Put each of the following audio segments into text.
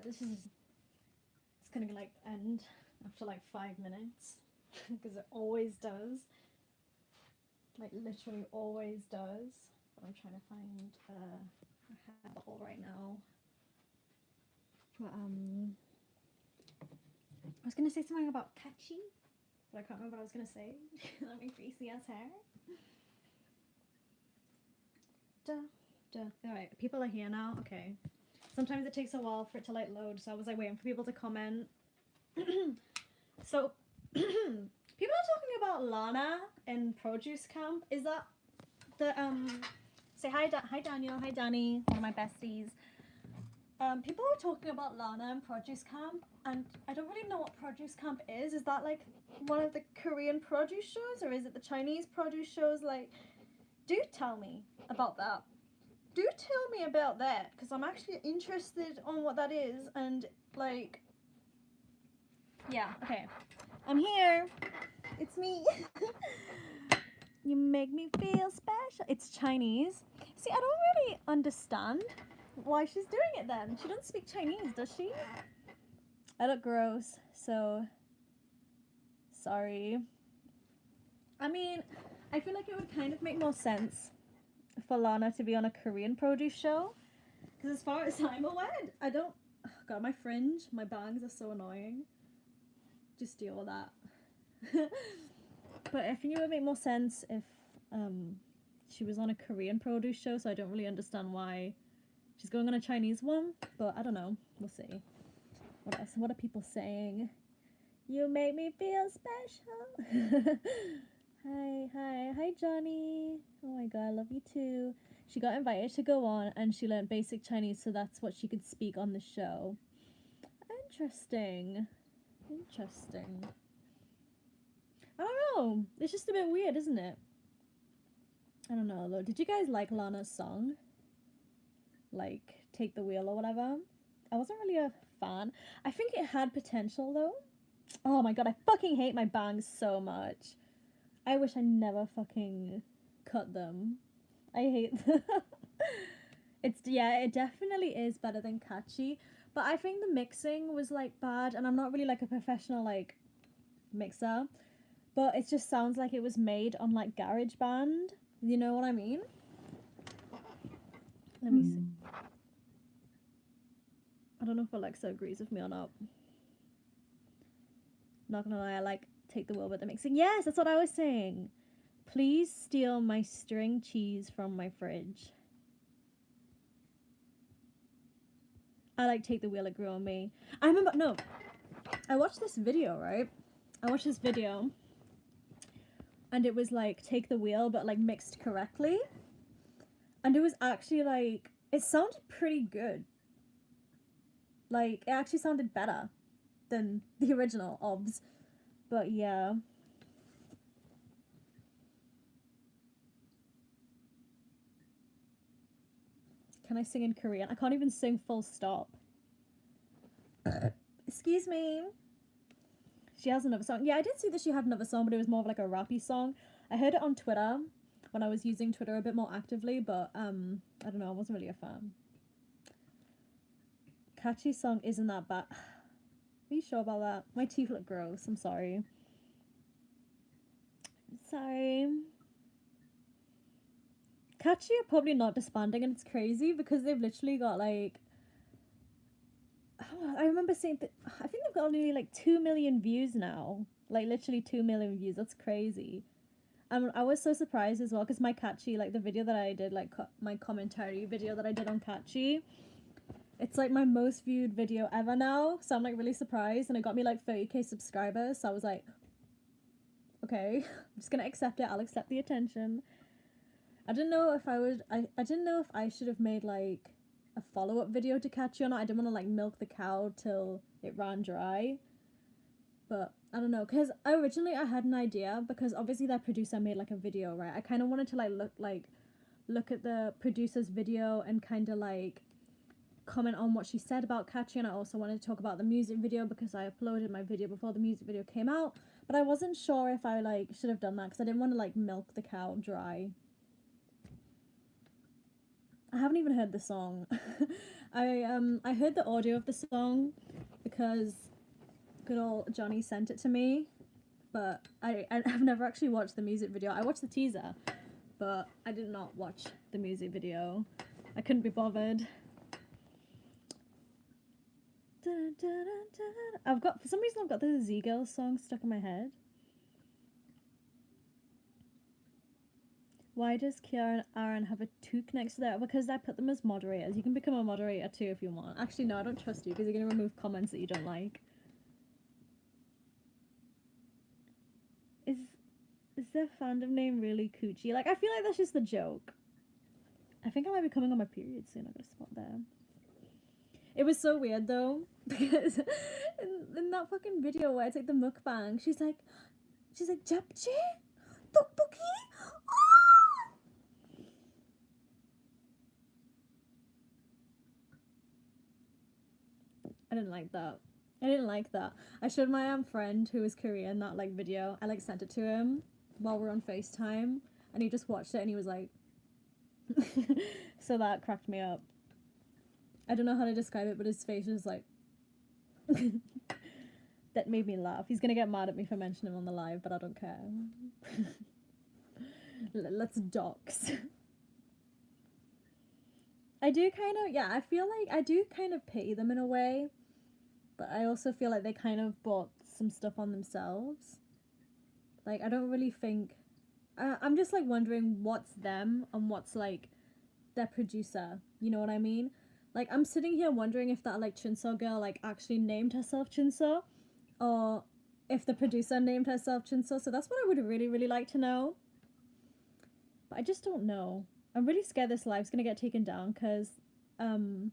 This is it's gonna like end after like 5 minutes because it always does. Like literally always does. But I'm trying to find a hair bottle right now. But I was gonna say something about catchy, but I can't remember what I was gonna say. Let me greasy ass hair. Duh, duh. Alright, people are here now. Okay. Sometimes it takes a while for it to like load, so I was like waiting for people to comment. So people are talking about Lana in produce camp. Is that the say hi hi Daniel, hi Danny, one of my besties. People are talking about Lana and produce camp, and I don't really know what produce camp is. Is that like one of the Korean produce shows, or is it the Chinese produce shows? Like, do tell me about that. Do tell me about that, because I'm actually interested on what that is, and like, yeah, okay. I'm here. It's me. You make me feel special. It's Chinese. See, I don't really understand why she's doing it then. She doesn't speak Chinese, does she? I look gross, so sorry. I mean, I feel like it would kind of make more sense for Lana to be on a Korean produce show. Because as far as I'm aware, I don't... Oh God, my fringe, my bangs are so annoying. Just deal with that. But I think it would make more sense if she was on a Korean produce show, so I don't really understand why she's going on a Chinese one. But I don't know. We'll see. What else? What are people saying? You make me feel special. Hi, Johnny. Oh my God, I love you too. She got invited to go on, and she learned basic Chinese, so that's what she could speak on the show. Interesting. I don't know. It's just a bit weird, isn't it? I don't know though. Did you guys like Lana's song? Like Take the Wheel or whatever? I wasn't really a fan. I think it had potential though. Oh my God, I fucking hate my bangs so much. I wish I never fucking cut them. I hate them. It definitely is better than Catchy. But I think the mixing was like bad, and I'm not really like a professional like mixer. But it just sounds like it was made on like GarageBand. You know what I mean? Let me see. I don't know if Alexa agrees with me or not. Not gonna lie, I like Take the Wheel with the mixing. Yes, that's what I was saying. Please steal my string cheese from my fridge. I like Take the Wheel, it grew on me. I remember, no, I watched this video, right? I watched this video, and it was like Take the Wheel, but like mixed correctly. And it was actually like, it sounded pretty good. Like, it actually sounded better than the original OBS. But yeah. Can I sing in Korean? I can't even sing full stop. Excuse me. She has another song. Yeah, I did see that she had another song, but it was more of like a rappy song. I heard it on Twitter when I was using Twitter a bit more actively, but I don't know, I wasn't really a fan. Catchy song isn't that bad. Are you sure about that? My teeth look gross. I'm sorry. Sorry. Catchy are probably not disbanding, and it's crazy because they've literally got like, I remember seeing I think they've got nearly like 2 million views now. Like literally 2 million views. That's crazy. I was so surprised as well because my Catchy, like the video that I did, like my commentary video that I did on Catchy, it's like my most viewed video ever now. So I'm like really surprised, and it got me like 30k subscribers. So I was like, okay, I'm just gonna accept it. I'll accept the attention. I didn't know if I would. I didn't know if I should have made like a follow-up video to Catchy or not. I didn't want to like milk the cow till it ran dry. But I don't know, because originally I had an idea, because obviously that producer made like a video, right? I kind of wanted to like look at the producer's video and kind of like comment on what she said about Catchy, and I also wanted to talk about the music video because I uploaded my video before the music video came out, but I wasn't sure if I like should have done that because I didn't want to like milk the cow dry. I haven't even heard the song. I heard the audio of the song because good old Johnny sent it to me, but I've never actually watched the music video. I watched the teaser, but I did not watch the music video. I couldn't be bothered. I've got, for some reason, I've got the Z-Girl song stuck in my head. Why does Kiara and Aaron have a toque next to that? Because I put them as moderators. You can become a moderator too if you want. Actually, no, I don't trust you because you're going to remove comments that you don't like. Is their fandom name really coochie? Like, I feel like that's just a joke. I think I might be coming on my period soon. I got a spot there. It was so weird though, because in that fucking video where it's like the mukbang, she's like, japchae? Tteokbokki? Ah! I didn't like that. I didn't like that. I showed my friend who was Korean that like video. I like sent it to him while we're on FaceTime, and he just watched it and he was like, so that cracked me up. I don't know how to describe it, but his face was like, that made me laugh. He's gonna get mad at me for mentioning him on the live, but I don't care. Let's dox. I do kind of, yeah, I feel like I do kind of pity them in a way, but I also feel like they kind of bought some stuff on themselves. Like, I don't really think, I'm just like wondering what's them and what's like their producer, you know what I mean? Like, I'm sitting here wondering if that like Chunso girl like actually named herself Chunso, or if the producer named herself Chunso. So that's what I would really like to know, but I just don't know. I'm really scared this live's gonna get taken down because in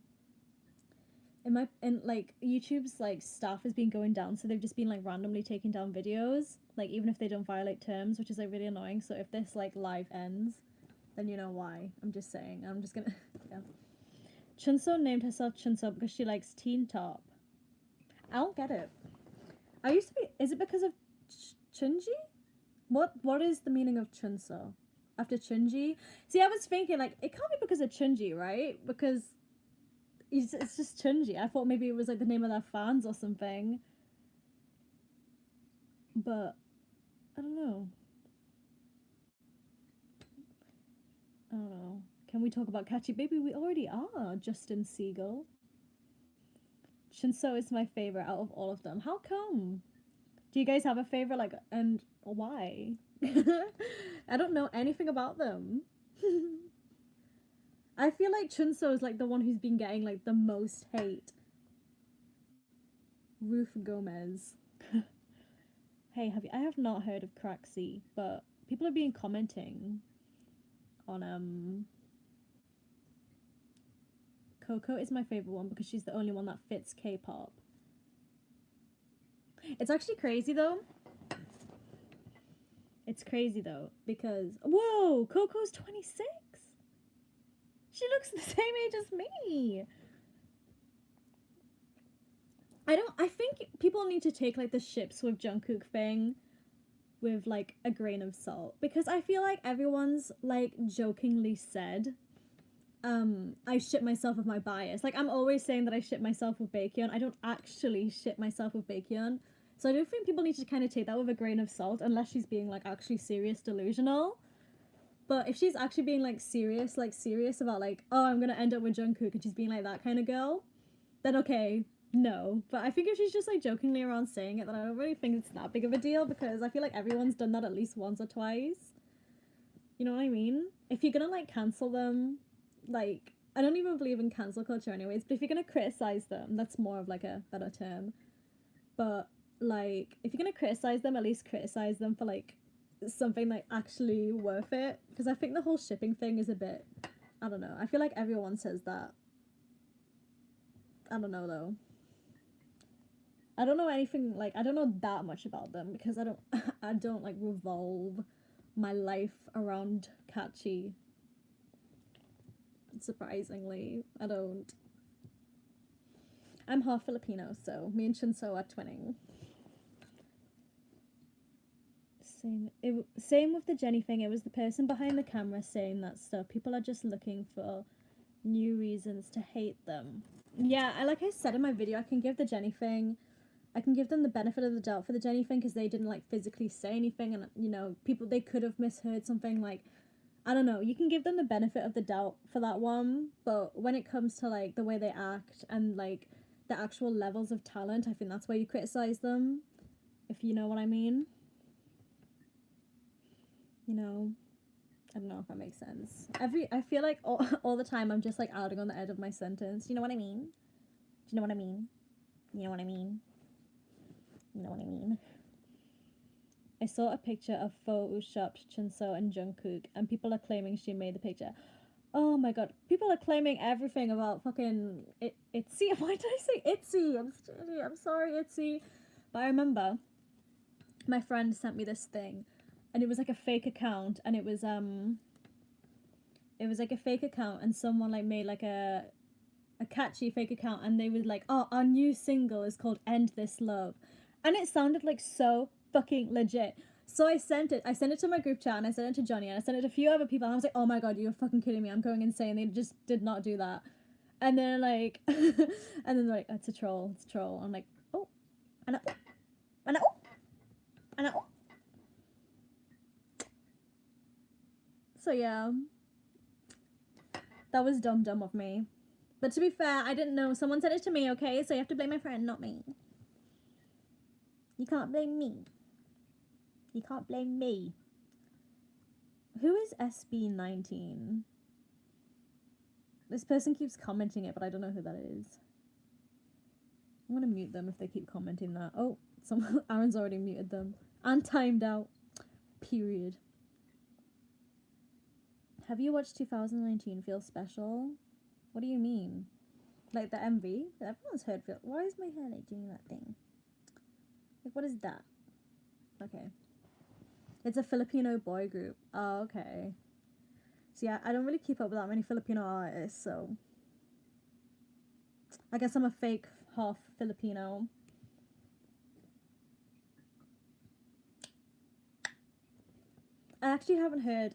like YouTube's like staff has been going down, so they've just been like randomly taking down videos, like even if they don't violate terms, which is like really annoying. So if this like live ends, then you know why. I'm just saying. I'm just gonna yeah. Chunso named herself Chunso because she likes teen top. I don't get it. I used to be. Is it because of Chunji? What is the meaning of Chunso? After Chunji? See, I was thinking like it can't be because of Chunji, right? Because it's just Chunji. I thought maybe it was like the name of their fans or something. But I don't know. I don't know. Can we talk about Catchy Baby? We already are. Justin Siegel. Shinso is my favorite out of all of them. How come? Do you guys have a favorite? Like, and why? I don't know anything about them. I feel like Chunso is like the one who's been getting like the most hate. Ruth Gomez. Hey, I have not heard of Craxy, but people have been commenting on Coco is my favorite one because she's the only one that fits K-pop. It's actually crazy though. It's crazy though because whoa, Coco's 26. She looks the same age as me. I think people need to take like the ships with Jungkook thing with like a grain of salt, because I feel like everyone's like jokingly said I ship myself with my bias. Like, I'm always saying that I ship myself with Baekhyun. I don't actually ship myself with Baekhyun. So I do think people need to kind of take that with a grain of salt, unless she's being like actually serious delusional. But if she's actually being like serious about like, oh, I'm gonna end up with Jungkook, and she's being like that kind of girl, then okay, no. But I think if she's just like jokingly around saying it, then I don't really think it's that big of a deal, because I feel like everyone's done that at least once or twice. You know what I mean? If you're gonna like cancel them, like, I don't even believe in cancel culture anyways, but if you're gonna criticize them, that's more of like a better term. But like, if you're gonna criticize them, at least criticize them for like something like actually worth it. Because I think the whole shipping thing is a bit, I don't know. I feel like everyone says that. I don't know though. I don't know anything, like, I don't know that much about them because I don't like revolve my life around Catchy. Surprisingly, I don't. I'm half Filipino, so me and Shinso are twinning. Same with the Jenny thing. It was the person behind the camera saying that stuff. People are just looking for new reasons to hate them. Yeah, like I said in my video, I can give the Jenny thing, I can give them the benefit of the doubt for the Jenny thing because they didn't like physically say anything, and you know, people they could have misheard something. Like, I don't know. You can give them the benefit of the doubt for that one, but when it comes to like the way they act and like the actual levels of talent, I think that's where you criticize them. If you know what I mean. You know, I don't know if that makes sense. I feel like all the time I'm just like outing on the edge of my sentence. You know what I mean? Do you know what I mean? You know what I mean? You know what I mean? I saw a picture of photoshopped Chunso and Jungkook, and people are claiming she made the picture. Oh my god, people are claiming everything about fucking Itzy. Why did I say Itzy? I'm sorry, Itzy. But I remember my friend sent me this thing, and it was like a fake account, and it was like a fake account, and someone like made like a catchy fake account, and they were like, "Oh, our new single is called End This Love," and it sounded like so fucking legit. So I sent it. I sent it to my group chat, and I sent it to Johnny, and I sent it to a few other people. And I was like, "Oh my god, you're fucking kidding me! I'm going insane." They just did not do that. And then like, and then they're like, "It's a troll. It's a troll." I'm like, "Oh, and oh, and oh, and oh." So yeah, that was dumb of me. But to be fair, I didn't know. Someone sent it to me, okay? So you have to blame my friend, not me. You can't blame me. You can't blame me. Who is SB19? This person keeps commenting it, but I don't know who that is. I'm gonna mute them if they keep commenting that. Oh, someone Aaron's already muted them. And timed out. Period. Have you watched 2019 Feel Special? What do you mean? Like the MV? Everyone's heard Feel. Why is my hair like doing that thing? Like, what is that? Okay. It's a Filipino boy group. Oh, okay. So yeah, I don't really keep up with that many Filipino artists, so I guess I'm a fake half Filipino. I actually haven't heard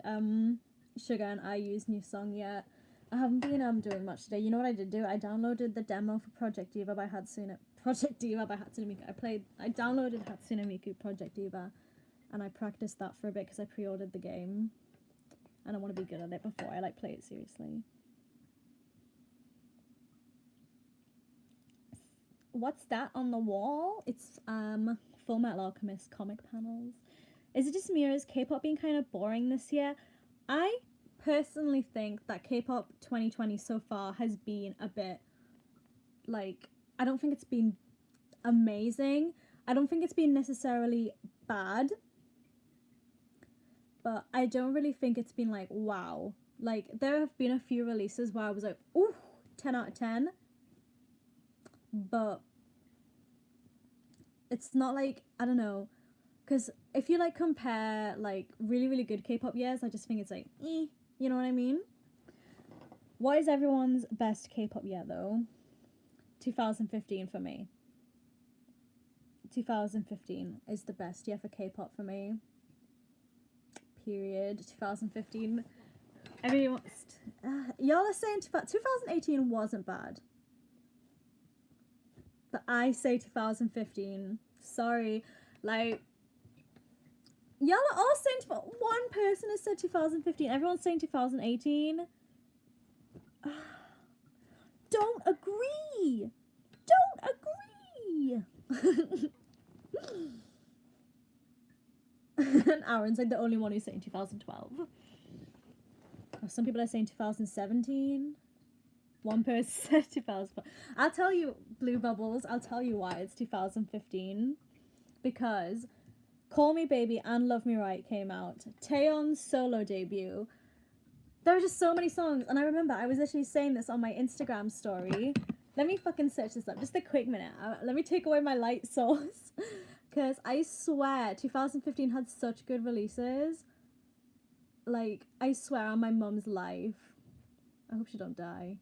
Sugar and IU's new song yet. I haven't been doing much today. You know what I did do? I downloaded the demo for Project Diva by Hatsune. Project Diva by Hatsune Miku. I downloaded Hatsune Miku Project Diva, and I practiced that for a bit because I pre-ordered the game, and I want to be good at it before I like play it seriously. What's that on the wall? It's Full Metal Alchemist comic panels. Is it just me or is K-pop being kind of boring this year? I personally think that K-pop 2020 so far has been a bit like, I don't think it's been amazing. I don't think it's been necessarily bad, but I don't really think it's been like wow. Like there have been a few releases where I was like, ooh, 10 out of 10. But it's not like, I don't know, because if you like compare like really good K-pop years, I just think it's like you know what I mean. What is everyone's best K-pop year though? 2015 for me. 2015 is the best year for K-pop for me. Period. 2015. I mean, y'all are saying 2018 wasn't bad, but I say 2015. Sorry, like y'all are all saying one person has said 2015. Everyone's saying 2018. Don't agree. Don't agree. And Aaron's like the only one who's saying 2012. Some people are saying 2017. One person said 2012. I'll tell you, Blue Bubbles, I'll tell you why it's 2015. Because Call Me Baby and Love Me Right came out. Taeyeon's solo debut. There are just so many songs. And I remember I was literally saying this on my Instagram story. Let me fucking search this up. Just a quick minute. Let me take away my light source. Because I swear 2015 had such good releases. Like, I swear on my mum's life. I hope she don't die.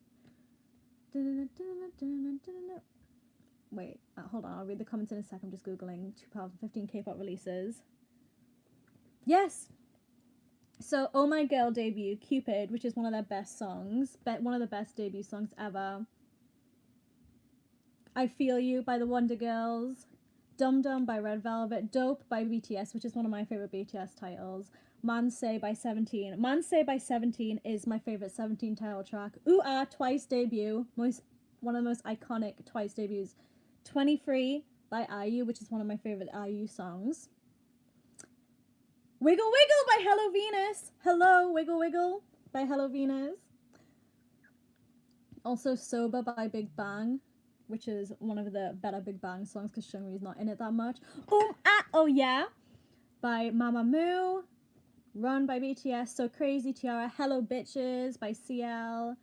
Wait, hold on. I'll read the comments in a sec. I'm just Googling 2015 K-pop releases. Yes! So, Oh My Girl debut, Cupid, which is one of their best songs. One of the best debut songs ever. I Feel You by the Wonder Girls, Dum Dum by Red Velvet, Dope by BTS, which is one of my favorite BTS titles, Man Say by 17. Man Say by 17 is my favorite 17 title track. Ooh Ah, Twice debut, one of the most iconic Twice debuts. 23 by IU, which is one of my favorite IU songs. Wiggle Wiggle by Hello Venus. Hello, Wiggle Wiggle by Hello Venus. Also Sober by Big Bang, which is one of the better Big Bang songs because Seungri's not in it that much. Ah, oh yeah, by Mamamoo. Run by BTS, So Crazy, Tiara, Hello Bitches by CL,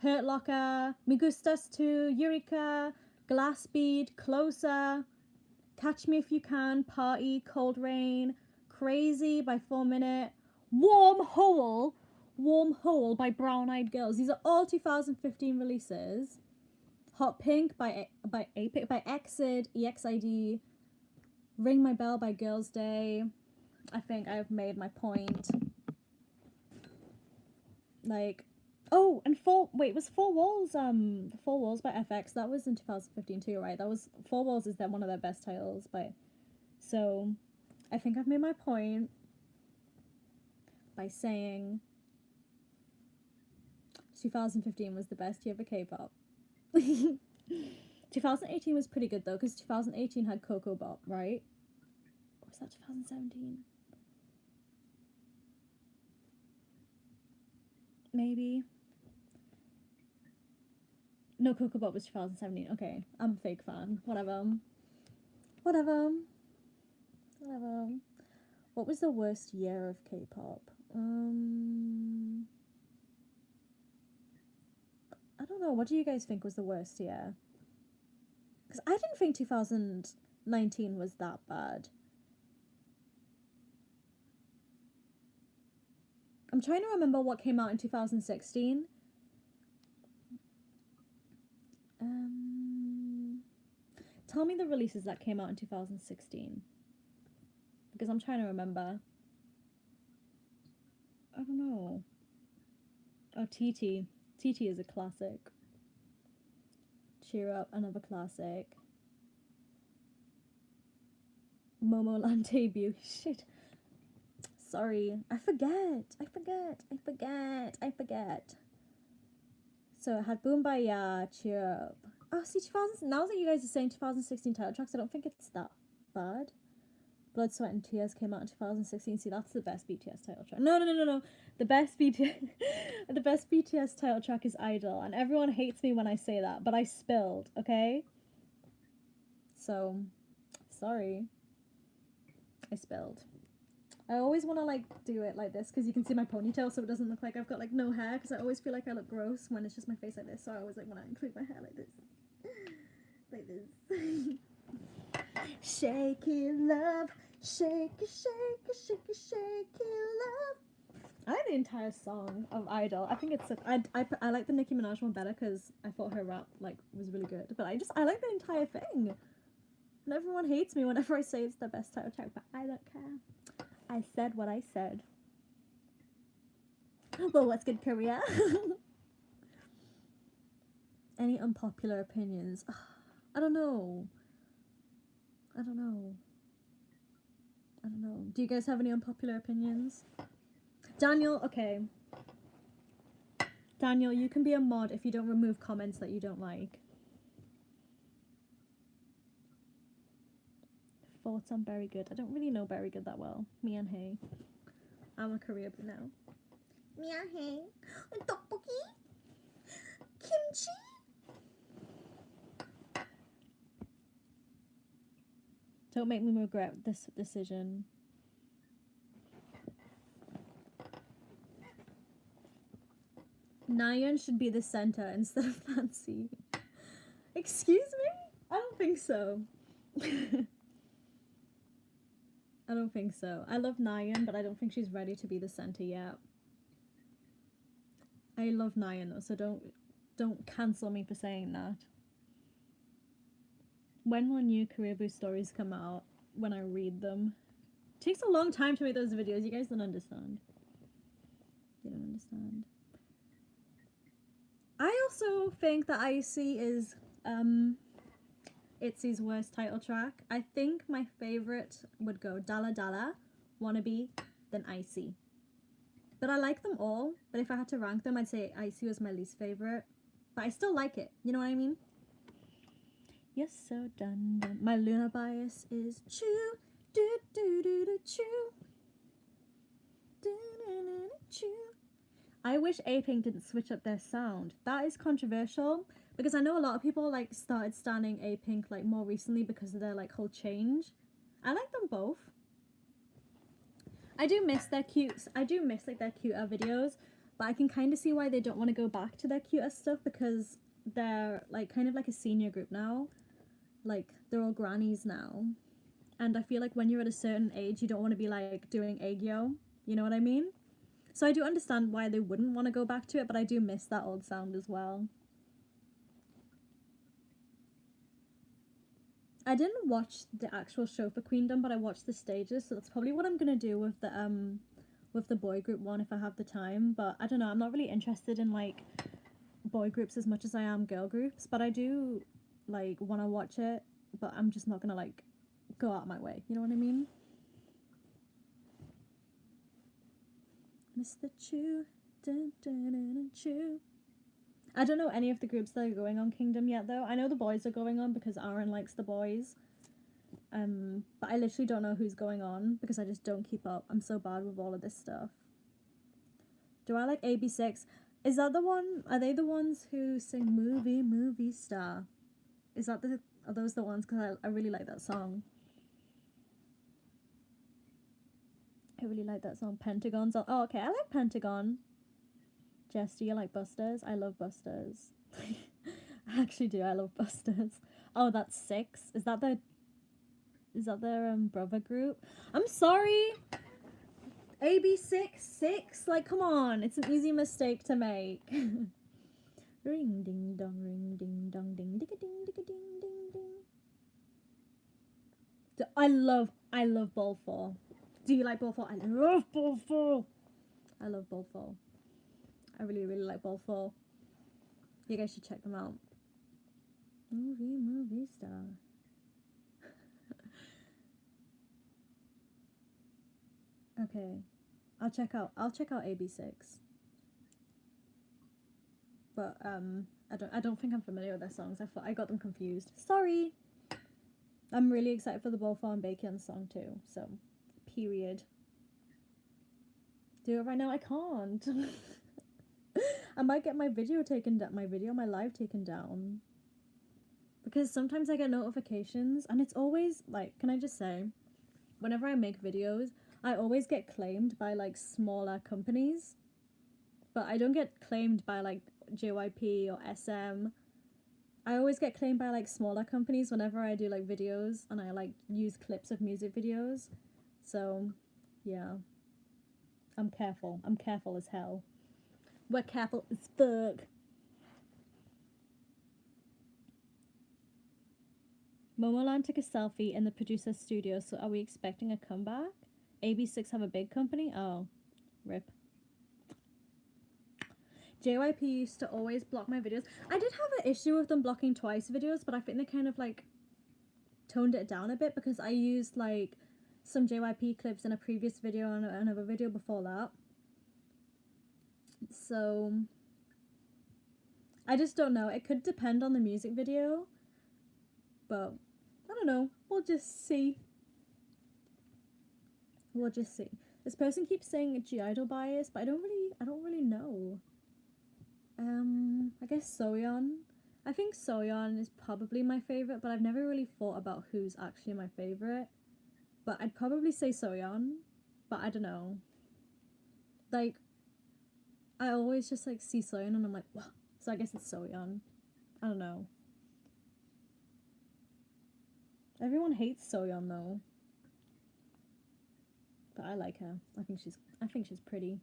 Hurt Locker, Me Gustas Too, Eureka, Glass Bead, Closer, Catch Me If You Can, Party, Cold Rain, Crazy by 4 Minute, Warm Hole by Brown Eyed Girls. These are all 2015 releases. Hot Pink by Exid, EXID, Ring My Bell by Girls' Day. I think I've made my point. Like, oh, and was Four Walls by FX? That was in 2015 too, right? That was Four Walls is one of their best titles, but so I think I've made my point by saying 2015 was the best year for K-pop. 2018 was pretty good though, because 2018 had Coco Bop, right? Or was that 2017? Maybe. No, Coco Bop was 2017. Okay, I'm a fake fan. Whatever. What was the worst year of K-pop? I don't know. What do you guys think was the worst year? Because I didn't think 2019 was that bad. I'm trying to remember what came out in 2016. Tell me the releases that came out in 2016. Because I'm trying to remember. I don't know. Oh, TT. TT is a classic. Cheer Up, another classic. Momoland debut. Shit. Sorry. I forget. So it had Boom Baya, Cheer Up. Oh, see, now that you guys are saying 2016 title tracks, I don't think it's that bad. Blood, Sweat and Tears came out in 2016. See, that's the best BTS title track. No. The best BTS title track is Idol, and everyone hates me when I say that, but I spilled, okay? So, sorry. I spilled. I always want to, like, do it like this, because you can see my ponytail, so it doesn't look like I've got, like, no hair, because I always feel like I look gross when it's just my face like this, so I always, like, want to include my hair like this. Like this. Shake it, love. Shake it, shake it, shake it, shake it, love. I like the entire song of Idol. I think it's I like the Nicki Minaj one better because I thought her rap like was really good. But I like the entire thing. And everyone hates me whenever I say it's the best title track, but I don't care. I said what I said. Well, what's good, Korea? Any unpopular opinions? I don't know. Do you guys have any unpopular opinions? Daniel, okay. Daniel, you can be a mod if you don't remove comments that you don't like. Thoughts on Very Good. I don't really know Very Good that well. Mian Hey. I'm a Korea now. Mian Hey. Tteokbokki. Kimchi. Don't make me regret this decision. Nayeon should be the center instead of Fancy. Excuse me? I don't think so. I don't think so. I love Nayeon, but I don't think she's ready to be the center yet. I love Nayeon though, so don't cancel me for saying that. When will new Career Boost stories come out? When I read them. It takes a long time to make those videos. You guys don't understand. You don't understand. I also think that IC is ITZY's worst title track. I think my favorite would go Dala Dala, Wannabe, then Icy. But I like them all. But if I had to rank them, I'd say Icy was my least favorite. But I still like it. You know what I mean? Yes, so done, done. My Luna bias is choo, do do do do choo, do do do choo. I wish A-Pink didn't switch up their sound. That is controversial because I know a lot of people like started standing A-Pink like more recently because of their like whole change. I like them both. I do miss their cute. I do miss like their cuter videos, but I can kind of see why they don't want to go back to their cuter stuff because they're like kind of like a senior group now. Like they're all grannies now, and I feel like when you're at a certain age, you don't want to be like doing aegyo. You know what I mean? So I do understand why they wouldn't want to go back to it, but I do miss that old sound as well. I didn't watch the actual show for Queendom, but I watched the stages, so that's probably what I'm gonna do with the boy group one if I have the time. But I don't know, I'm not really interested in like boy groups as much as I am girl groups, but I do like want to watch it, but I'm just not gonna like go out my way. You know what I mean? Mr. Chew, dun, dun, dun, dun, Chew. I don't know any of the groups that are going on Kingdom yet, though. I know the boys are going on because Aaron likes the boys. But I literally don't know who's going on because I just don't keep up. I'm so bad with all of this stuff. Do I like AB6? Is that the one? Are they the ones who sing Movie Star? Is that the? Are those the ones? Because I really like that song. I really like that song. Pentagon's on. Oh, okay. I like Pentagon. Jess, do you like Busters? I love Busters. I actually do. I love Busters. Oh, that's Six. Is that their brother group? I'm sorry. AB6. Like, come on. It's an easy mistake to make. Ring ding dong, ring ding dong, ding ding ding ding ding ding. I love Ball 4. Do you like Ball 4? I love Ball 4. I love Ball 4. I really, really like Ball 4. You guys should check them out. Movie Star. Okay. I'll check out AB6. But I don't think I'm familiar with their songs. I got them confused. Sorry. I'm really excited for the Ball 4 and Baekhyun song too. So, period. Do it right now. I can't. I might get my video taken down. My live taken down. Because sometimes I get notifications, and it's always like, can I just say, whenever I make videos, I always get claimed by like smaller companies, but I don't get claimed by like JYP or SM. I always get claimed by like smaller companies whenever I do like videos and I like use clips of music videos. So, yeah. I'm careful. I'm careful as hell. We're careful as fuck. Momoland took a selfie in the producer's studio, so are we expecting a comeback? AB6 have a big company? Oh, rip. JYP used to always block my videos. I did have an issue with them blocking twice videos, but I think they kind of like toned it down a bit because I used like some JYP clips in a previous video and another video before that. So I just don't know. It could depend on the music video, but I don't know. We'll just see. We'll just see. This person keeps saying G-idol bias, but I don't really know. I guess Soyeon. I think Soyeon is probably my favorite, but I've never really thought about who's actually my favorite. But I'd probably say Soyeon, but I don't know. Like, I always just like see Soyeon and I'm like, what? So I guess it's Soyeon. I don't know. Everyone hates Soyeon though. But I like her. I think she's pretty.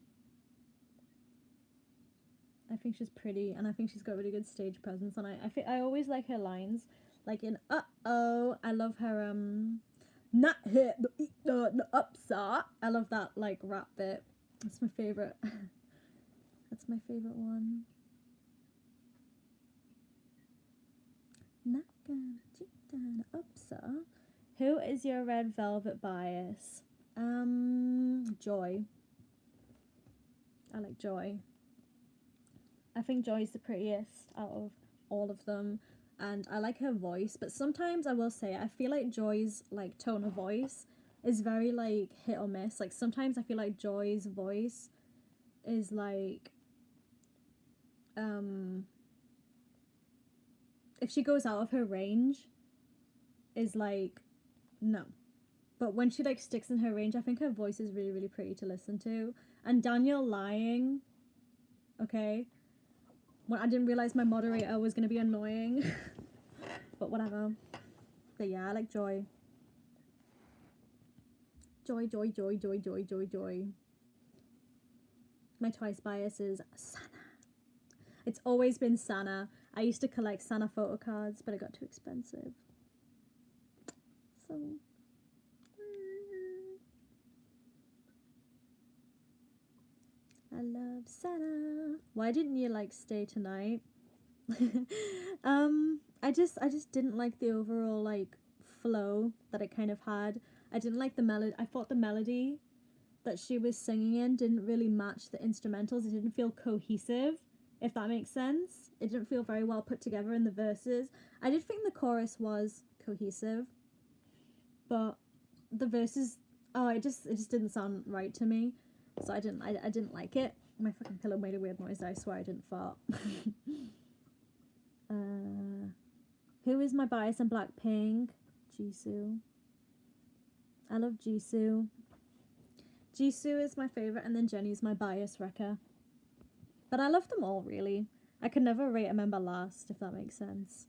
I think she's pretty, and I think she's got really good stage presence. And I always like her lines, like in "Uh-oh." I love her not hit the upside. I love that like rap bit. That's my favorite. That's my favorite one. Upsa. Who is your red velvet bias? Joy. I like Joy. I think Joy's the prettiest out of all of them, and I like her voice. But sometimes I will say I feel like Joy's like tone of voice is very like hit or miss. Like sometimes I feel like Joy's voice is like if she goes out of her range is like no. But when she like sticks in her range, I think her voice is really, really pretty to listen to. And Daniel lying, okay. When I didn't realize my moderator was gonna be annoying, but whatever. But yeah, I like Joy. Joy, joy, joy, joy, joy, joy, joy. My Twice bias is Sana. It's always been Sana. I used to collect Sana photo cards, but it got too expensive. So. I love Sana. Why didn't you like stay tonight? I just didn't like the overall like flow that it kind of had. I didn't like the melody. I thought the melody that she was singing in didn't really match the instrumentals. It didn't feel cohesive, if that makes sense. It didn't feel very well put together in the verses. I did think the chorus was cohesive, but the verses, it just didn't sound right to me. So I didn't like it. My fucking pillow made a weird noise. I swear I didn't fart. Who is my bias in Blackpink? Jisoo. I love Jisoo. Jisoo is my favourite, and then Jennie's my bias wrecker. But I love them all, really. I could never rate a member last, if that makes sense.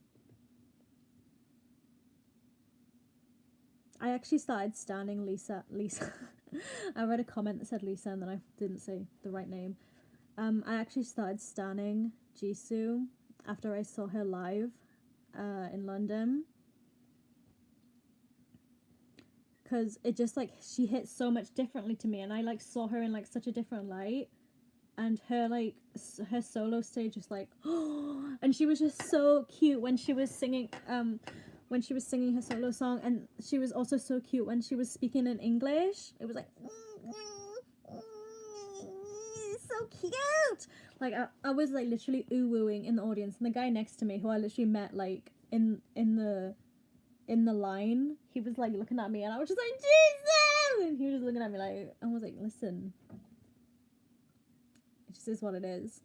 I actually started standing Lisa. I read a comment that said Lisa, and then I didn't say the right name. I actually started standing Jisoo after I saw her live in London. Because it just like she hit so much differently to me, and I like saw her in like such a different light, and her like her solo stage was like and she was just so cute when she was singing her solo song, and she was also so cute when she was speaking in English. It was like so cute. Like I was like literally ooh-wooing in the audience, and the guy next to me who I literally met like in the line, he was like looking at me, and I was just like, Jesus! And he was just looking at me like, I was like, listen, it just is what it is.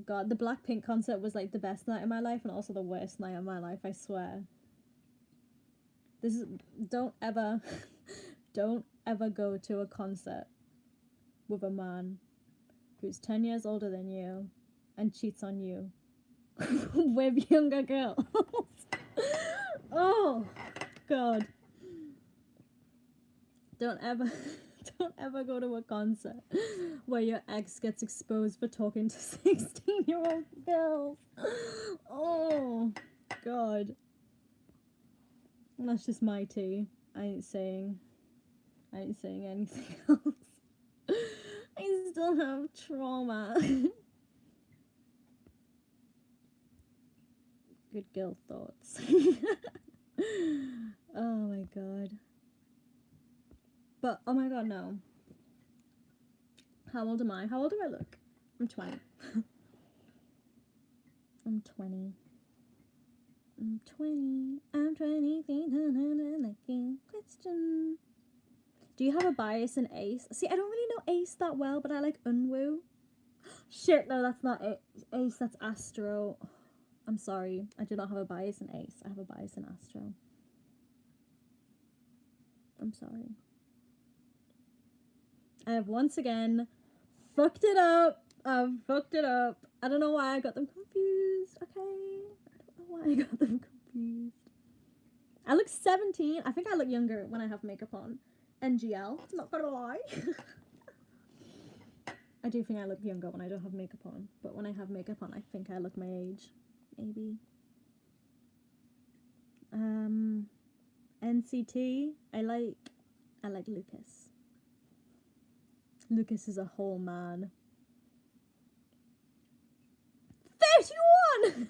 God, the Blackpink concert was like the best night of my life and also the worst night of my life, I swear. Don't ever go to a concert with a man who's 10 years older than you and cheats on you with younger girls. Oh God. Don't ever go to a concert where your ex gets exposed for talking to 16-year-old girls. Oh God. That's just my tea. I ain't saying anything else. I still have trauma. Good girl thoughts. Oh my God. But oh my God, no. How old am I? How old do I look? I'm 20. I'm 20. I'm 20. I'm 20. Question. Do you have a bias in Ace? See, I don't really know Ace that well, but I like Unwoo. Shit, no, that's not it. Ace, that's Astro. I'm sorry. I do not have a bias in Ace. I have a bias in Astro. I'm sorry. I have once again fucked it up. I've fucked it up. I don't know why I got them confused, okay? I don't know why I got them confused. I look 17. I think I look younger when I have makeup on. NGL, not gonna lie. I do think I look younger when I don't have makeup on. But when I have makeup on, I think I look my age. Maybe. NCT, I like Lucas. Lucas is a whole man. 31!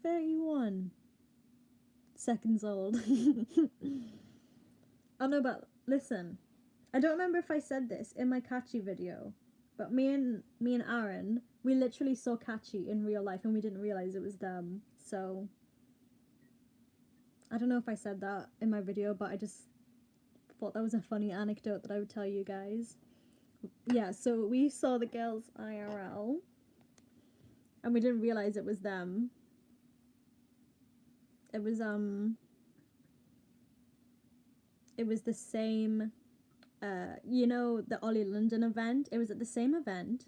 31 seconds old. Oh no, but listen, I don't remember if I said this in my Catchy video, but me and Aaron, we literally saw Catchy in real life and we didn't realize it was them. So I don't know if I said that in my video, but I just thought that was a funny anecdote that I would tell you guys. Yeah, so we saw the girls IRL and we didn't realize it was them. It was the same you know, the Ollie London event. It was at the same event,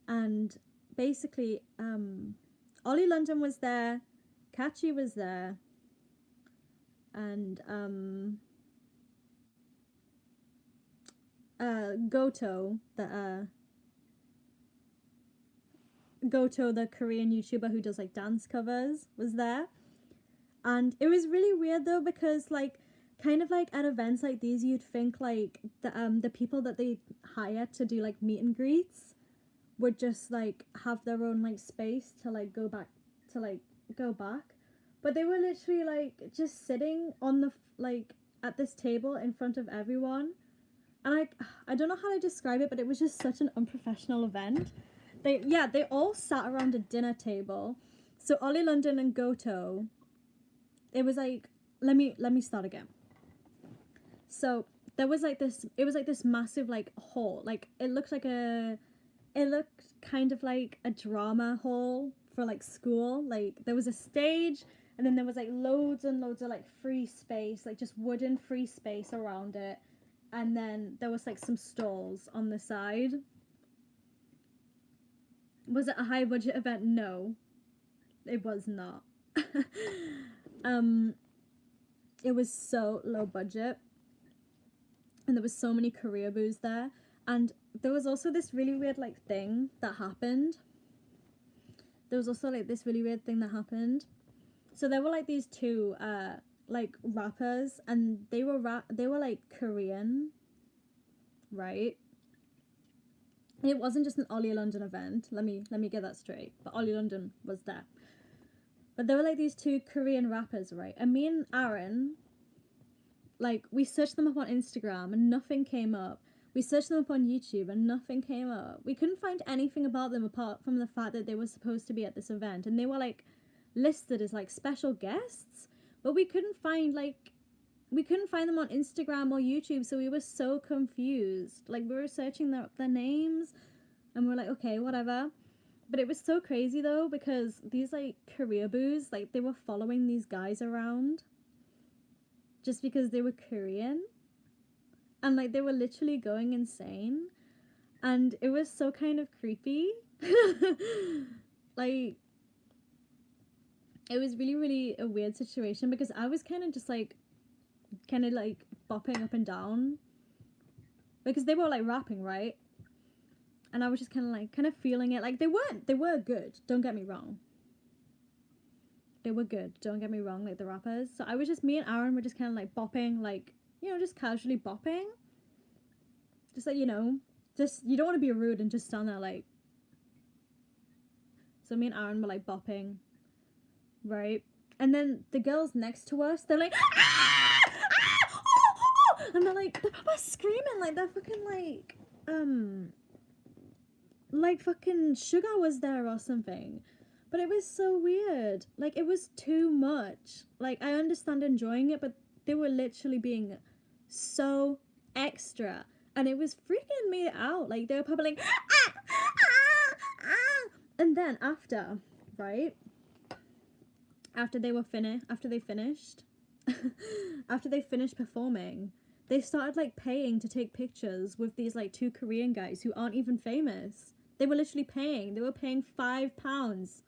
and basically Ollie London was there, Catchy was there, and Goto, the Korean YouTuber who does like dance covers, was there. And it was really weird though, because like kind of like at events like these you'd think like the people that they hire to do like meet and greets would just like have their own like space to like go back, but they were literally like just sitting on the like at this table in front of everyone. And I don't know how to describe it, but it was just such an unprofessional event. They all sat around a dinner table. So Ollie London and Goto, it was like, let me start again. So there was like this, it was like this massive like hall, like it looked kind of like a drama hall for like school. Like there was a stage, and then there was like loads and loads of like free space, like just wooden free space around it, and then there was like some stalls on the side. Was it a high budget event? No, it was not. It was so low budget, and there was so many career boos there, and there was also this really weird like thing that happened. So there were like these two like rappers, and they were like Korean, right? And it wasn't just an Ollie London event. Let me get that straight. But Ollie London was there. But there were like these two Korean rappers, right? And me and Aaron, like, we searched them up on Instagram and nothing came up. We searched them up on YouTube and nothing came up. We couldn't find anything about them apart from the fact that they were supposed to be at this event, and they were like listed as like special guests, but we couldn't find them on Instagram or YouTube, so we were so confused. Like, we were searching their names and we're like, okay, whatever. But it was so crazy though, because these like career boos, like, they were following these guys around just because they were Korean, and like they were literally going insane, and it was so kind of creepy. Like, it was really, really a weird situation, because I was kind of bopping up and down because they were like rapping, right? And I was just kind of feeling it. Like, they were good, don't get me wrong. They were good, don't get me wrong, like the rappers. So I was just, me and Aaron were just kind of like bopping, like, you know, just casually bopping. Just like, you know, just, you don't want to be rude and just stand there like. So me and Aaron were like bopping, right? And then the girls next to us, they're like, ah! Ah! Oh, oh! And they're screaming like they're fucking like fucking Sugar was there or something. But it was so weird. Like, it was too much. Like, I understand enjoying it, but they were literally being so extra, and it was freaking me out. Like, they were probably like, ah, ah, ah. And then after, right? After they finished after they finished performing, they started like paying to take pictures with these like two Korean guys who aren't even famous. They were literally paying. They were paying £5,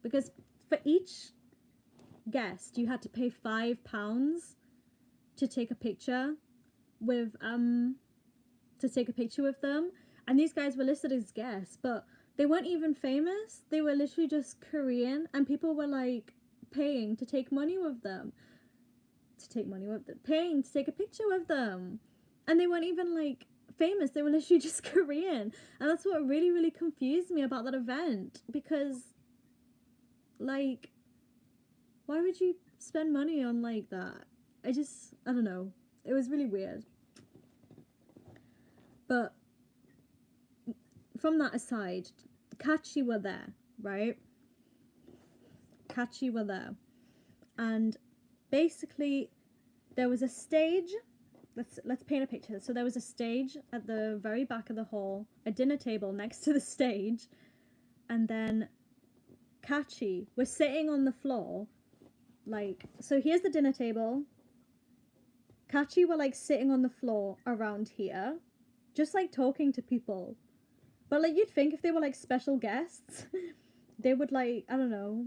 because for each guest you had to pay £5 to take a picture with them. And these guys were listed as guests, but they weren't even famous. They were literally just Korean, and people were like paying to take money with them. Paying to take a picture with them. And they weren't even like famous. They were literally just Korean. And that's what really, really confused me about that event, because Like, why would you spend money on like that? I don't know. It was really weird. But from that aside, Catchy were there, right? Catchy were there. And basically there was a stage. Let's paint a picture. So there was a stage at the very back of the hall, a dinner table next to the stage, and then Catchy was sitting on the floor. Like, so here's the dinner table. Catchy were like sitting on the floor around here, just like talking to people. But like, you'd think if they were like special guests, they would, like, I don't know,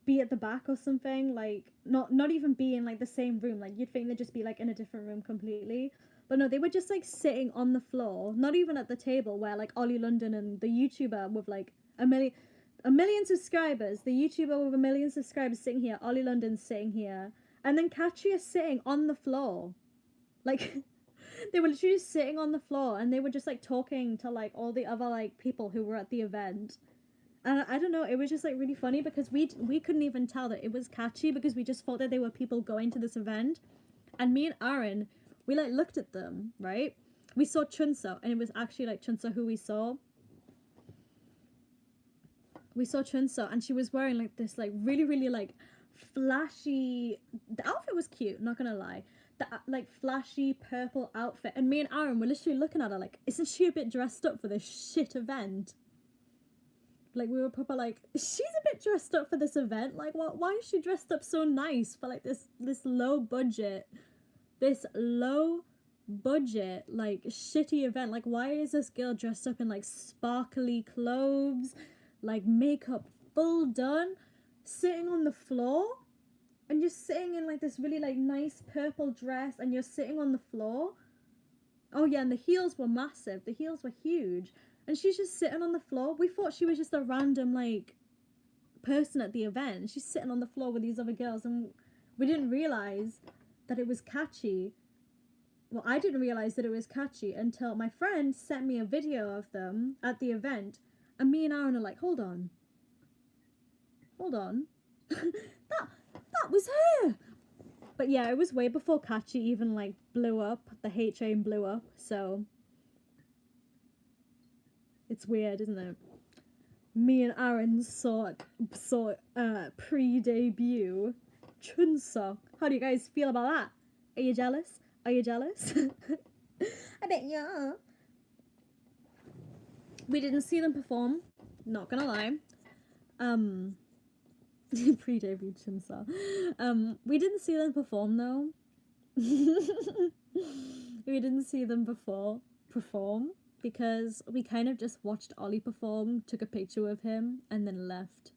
be at the back or something, like not even be in like the same room. Like, you'd think they'd just be like in a different room completely. But no, they were just like sitting on the floor, not even at the table where like Ollie London and the YouTuber with like a million subscribers, the YouTuber with 1 million subscribers sitting here, Ollie London sitting here, and then Katria is sitting on the floor. Like, they were literally just sitting on the floor, and they were just like talking to like all the other like people who were at the event. And I don't know, it was just like really funny because we couldn't even tell that it was Catchy because we just thought that they were people going to this event. And me and Aaron, we like looked at them, right? We saw Chunso, and it was actually like Chunso who we saw. We saw Chunso, and she was wearing like this like really like flashy, the outfit was cute, not gonna lie, the like flashy purple outfit. And me and Aaron were literally looking at her like, isn't she a bit dressed up for this shit event? Like, we were proper like, she's a bit dressed up for this event. Like, what? Why is she dressed up so nice for like this low budget, like shitty event? Like, why is this girl dressed up in like sparkly clothes, like makeup full done, sitting on the floor? And you're sitting in like this really like nice purple dress, and you're sitting on the floor. Oh yeah, and the heels were massive. The heels were huge. And she's just sitting on the floor. We thought she was just a random, like, person at the event. She's sitting on the floor with these other girls, and we didn't realise that it was Catchy. Well, I didn't realise that it was Catchy until my friend sent me a video of them at the event, and me and Aaron are like, hold on. that was her! But yeah, it was way before Catchy even, like, blew up. The hate train blew up, so... It's weird, isn't it? Me and Aaron saw pre-debut Chunsock. How do you guys feel about that? Are you jealous? Are you jealous? I bet you are. We didn't see them perform, not gonna lie. Pre-debut Chunsock. We didn't see them perform though. We didn't see them perform. Because we kind of just watched Ollie perform, took a picture with him, and then left.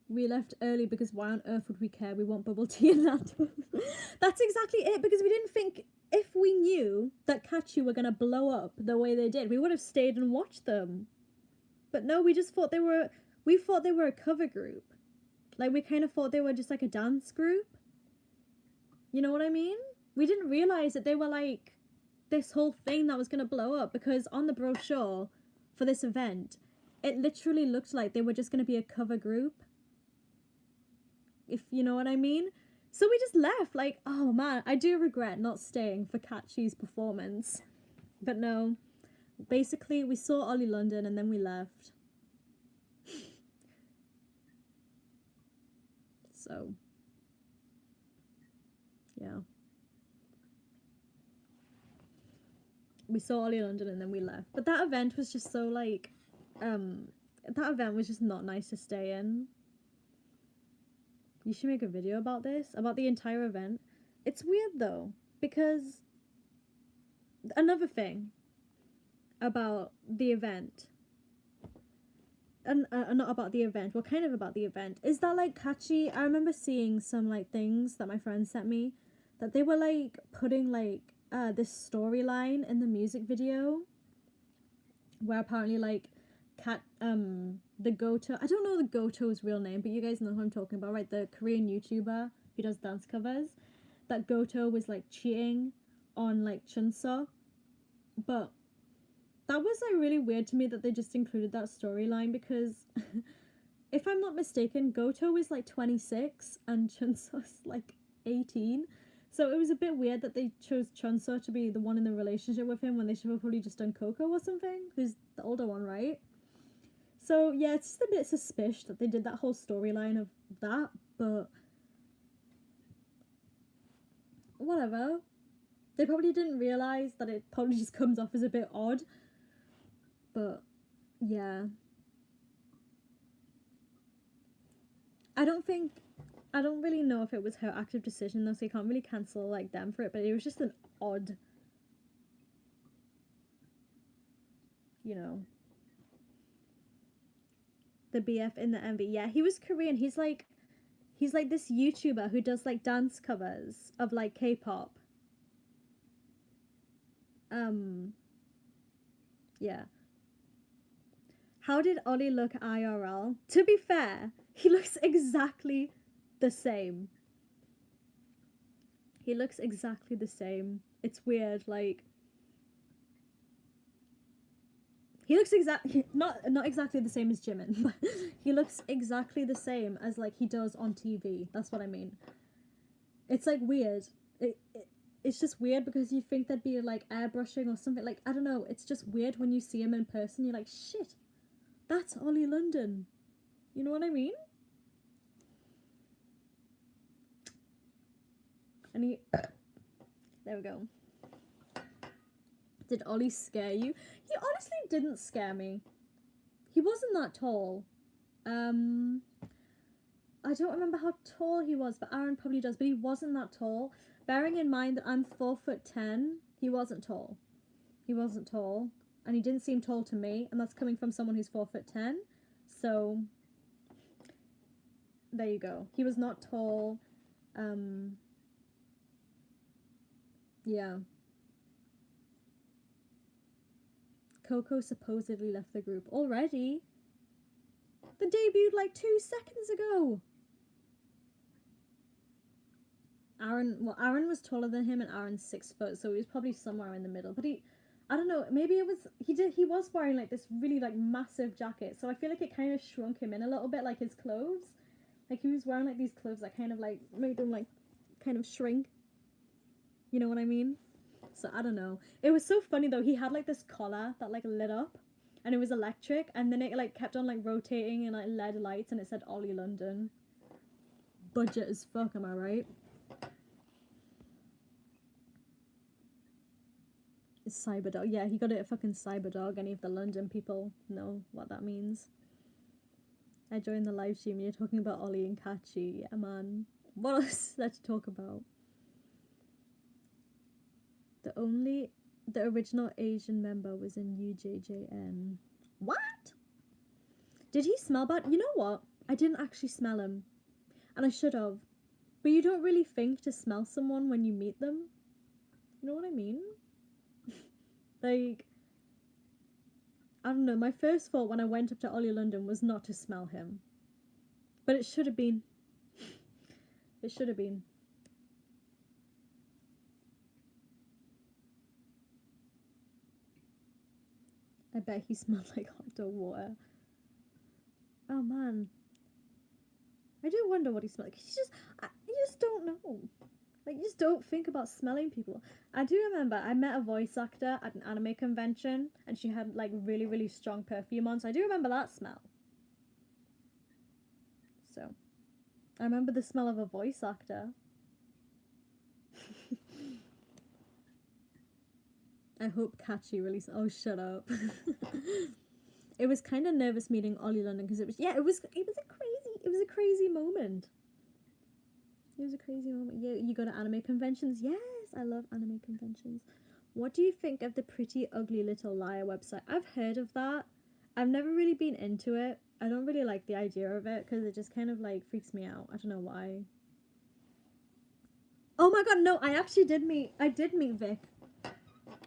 We left early because why on earth would we care? We want bubble tea and that. That's exactly it, because we didn't think, if we knew that Catchy were going to blow up the way they did, we would have stayed and watched them. But no, we just thought they were a cover group. Like, we kind of thought they were just like a dance group. You know what I mean? We didn't realise that they were like this whole thing that was going to blow up, because on the brochure for this event, it literally looked like they were just going to be a cover group. If you know what I mean? So we just left, like, oh man, I do regret not staying for Catchy's performance. But no, basically we saw Ollie London and then we left. So, yeah. We saw Ollie London and then we left. But that event was just so, like, that event was just not nice to stay in. You should make a video about this, about the entire event. It's weird though, because another thing about the event, and not about the event, well, kind of about the event, is that like Catchy, I remember seeing some like things that my friend sent me, that they were like putting like this storyline in the music video, where apparently like the Goto, I don't know the Goto's real name, but you guys know who I'm talking about, right? The Korean YouTuber who does dance covers. That Goto was like cheating on like Chunso But that was like really weird to me that they just included that storyline because if I'm not mistaken, Goto is like 26 and Chunso's like 18. So it was a bit weird that they chose Chunso to be the one in the relationship with him when they should have probably just done Coco or something, who's the older one, right? So yeah, it's just a bit suspicious that they did that whole storyline of that, but whatever. They probably didn't realize that it probably just comes off as a bit odd, but yeah. I don't think I don't really know if it was her active decision though, so you can't really cancel like them for it, but it was just an odd, you know, the BF in the MV. Yeah, he was Korean. He's like this YouTuber who does like dance covers of like K-pop. Um, yeah. How did Ollie look IRL? To be fair, he looks exactly the same. He looks exactly the same. It's weird, like he looks exactly not exactly the same as Jimin, but he looks exactly the same as like he does on TV. That's what I mean. It's like weird. It's just weird because you think there'd be like airbrushing or something. Like I don't know. It's just weird when you see him in person. You're like, shit, that's Ollie London. You know what I mean? And he, there we go. Did Ollie scare you? He honestly didn't scare me. He wasn't that tall. Um, I don't remember how tall he was, but Aaron probably does. But he wasn't that tall. Bearing in mind that I'm 4'10", he wasn't tall. He wasn't tall, and he didn't seem tall to me, and that's coming from someone who's 4'10". So there you go. He was not tall. Um, yeah. Coco supposedly left the group already. The debuted like 2 seconds ago. Aaron was taller than him, and Aaron's 6 foot, so he was probably somewhere in the middle. But I don't know, maybe it was he was wearing like this really like massive jacket, so I feel like it kind of shrunk him in a little bit, like his clothes. Like he was wearing like these clothes that kind of like made him like kind of shrink. You know what I mean? So I don't know. It was so funny though. He had like this collar that like lit up, and it was electric, and then it like kept on like rotating and like LED lights, and it said Ollie London. Budget as fuck, am I right? Cyberdog. Yeah, he got it at fucking Cyberdog. Any of the London people know what that means. I joined the live stream. You're talking about Ollie and Kachi. Yeah, man. What else is there to talk about? The original Asian member was in UJJN. What? Did he smell bad? You know what? I didn't actually smell him, and I should have. But you don't really think to smell someone when you meet them. You know what I mean? Like, I don't know. My first thought when I went up to Ollie London was not to smell him, but it should have been. It should have been. I bet he smelled like hot dog water. Oh man, I do wonder what he smelled like. You just don't know. Like, you just don't think about smelling people. I do remember I met a voice actor at an anime convention, and she had like really, really strong perfume on. So I do remember that smell. So I remember the smell of a voice actor. I hope Kachi really. Oh, shut up. It was kind of nervous meeting Ollie London because it was a crazy moment. It was a crazy moment. Yeah, you go to anime conventions. Yes, I love anime conventions. What do you think of the Pretty Ugly Little Liar website? I've heard of that. I've never really been into it. I don't really like the idea of it because it just kind of like freaks me out. I don't know why. Oh my god, no, I did meet Vic.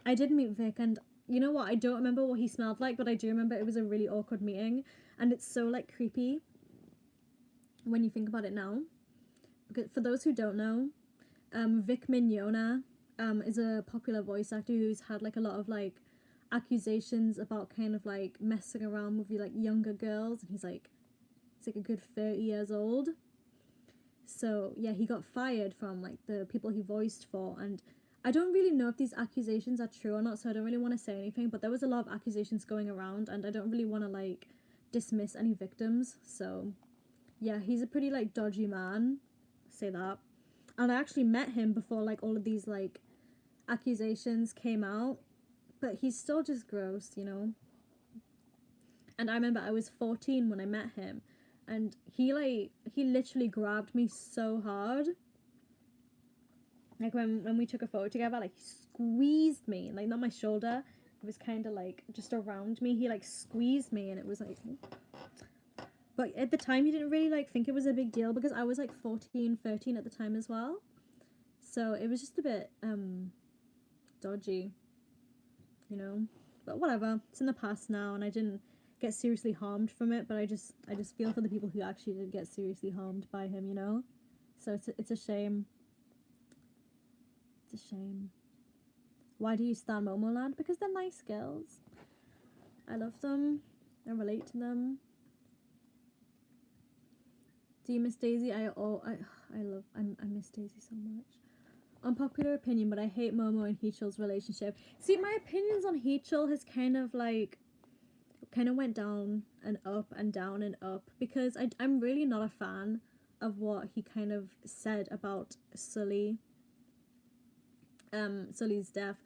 I did meet Vic, and you know what? I don't remember what he smelled like, but I do remember it was a really awkward meeting, and it's so like creepy when you think about it now. Because for those who don't know, Vic Mignogna is a popular voice actor who's had like a lot of like accusations about kind of like messing around with like younger girls, and he's like a good 30 years old. So yeah, he got fired from like the people he voiced for, and I don't really know if these accusations are true or not, so I don't really want to say anything, but there was a lot of accusations going around, and I don't really want to like dismiss any victims. So yeah, he's a pretty like dodgy man, say that. And I actually met him before like all of these like accusations came out, but he's still just gross, you know. And I remember I was 14 when I met him, and he literally grabbed me so hard. Like when we took a photo together, like he squeezed me, like not my shoulder, it was kind of like just around me. He like squeezed me, and it was like, but at the time he didn't really like think it was a big deal because I was like 14, 13 at the time as well. So it was just a bit dodgy, you know. But whatever, it's in the past now, and I didn't get seriously harmed from it, but I just feel for the people who actually did get seriously harmed by him, you know. So it's a shame. It's a shame. Why do you stand Momoland? Because they're nice girls. I love them. I relate to them. Do you miss Daisy? I miss Daisy so much. Unpopular opinion, but I hate Momo and Heechul's relationship. See, my opinions on Heechul has kind of went down and up and down and up, because I'm really not a fan of what he kind of said about Sully's death,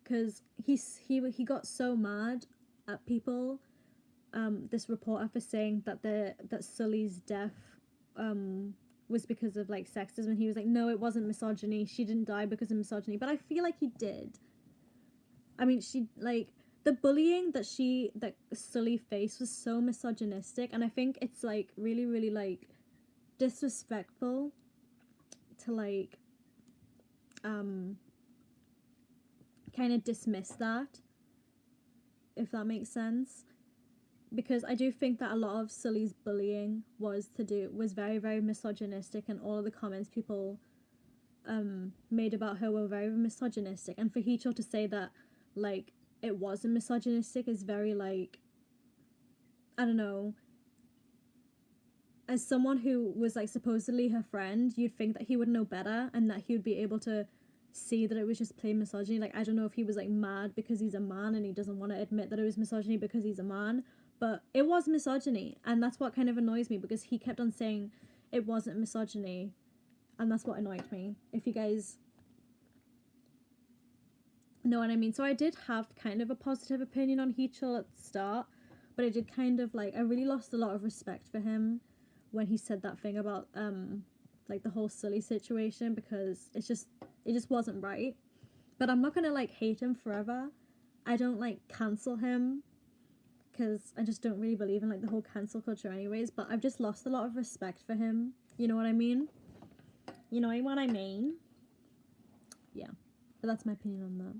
because he got so mad at people, this reporter, for saying that Sully's death was because of like sexism, and he was like, no, it wasn't misogyny, she didn't die because of misogyny. But I feel like he did. I mean, she like the bullying that Sully faced was so misogynistic, and I think it's like really, really like disrespectful to like kind of dismiss that, if that makes sense. Because I do think that a lot of Sully's bullying was very, very misogynistic, and all of the comments people made about her were very misogynistic. And for Heechul to say that like it wasn't misogynistic is very like, I don't know. As someone who was like supposedly her friend, you'd think that he would know better, and that he would be able to see that it was just plain misogyny. Like, I don't know if he was like mad because he's a man and he doesn't want to admit that it was misogyny because he's a man, but it was misogyny, and that's what kind of annoys me, because he kept on saying it wasn't misogyny, and that's what annoyed me, if you guys know what I mean. So I did have kind of a positive opinion on Heechul at the start, but I did kind of like, I really lost a lot of respect for him when he said that thing about like the whole Sully situation, because it just wasn't right. But I'm not gonna like hate him forever. I don't like cancel him, because I just don't really believe in like the whole cancel culture anyways, but I've just lost a lot of respect for him. You know what I mean? You know what I mean? Yeah. But that's my opinion on that.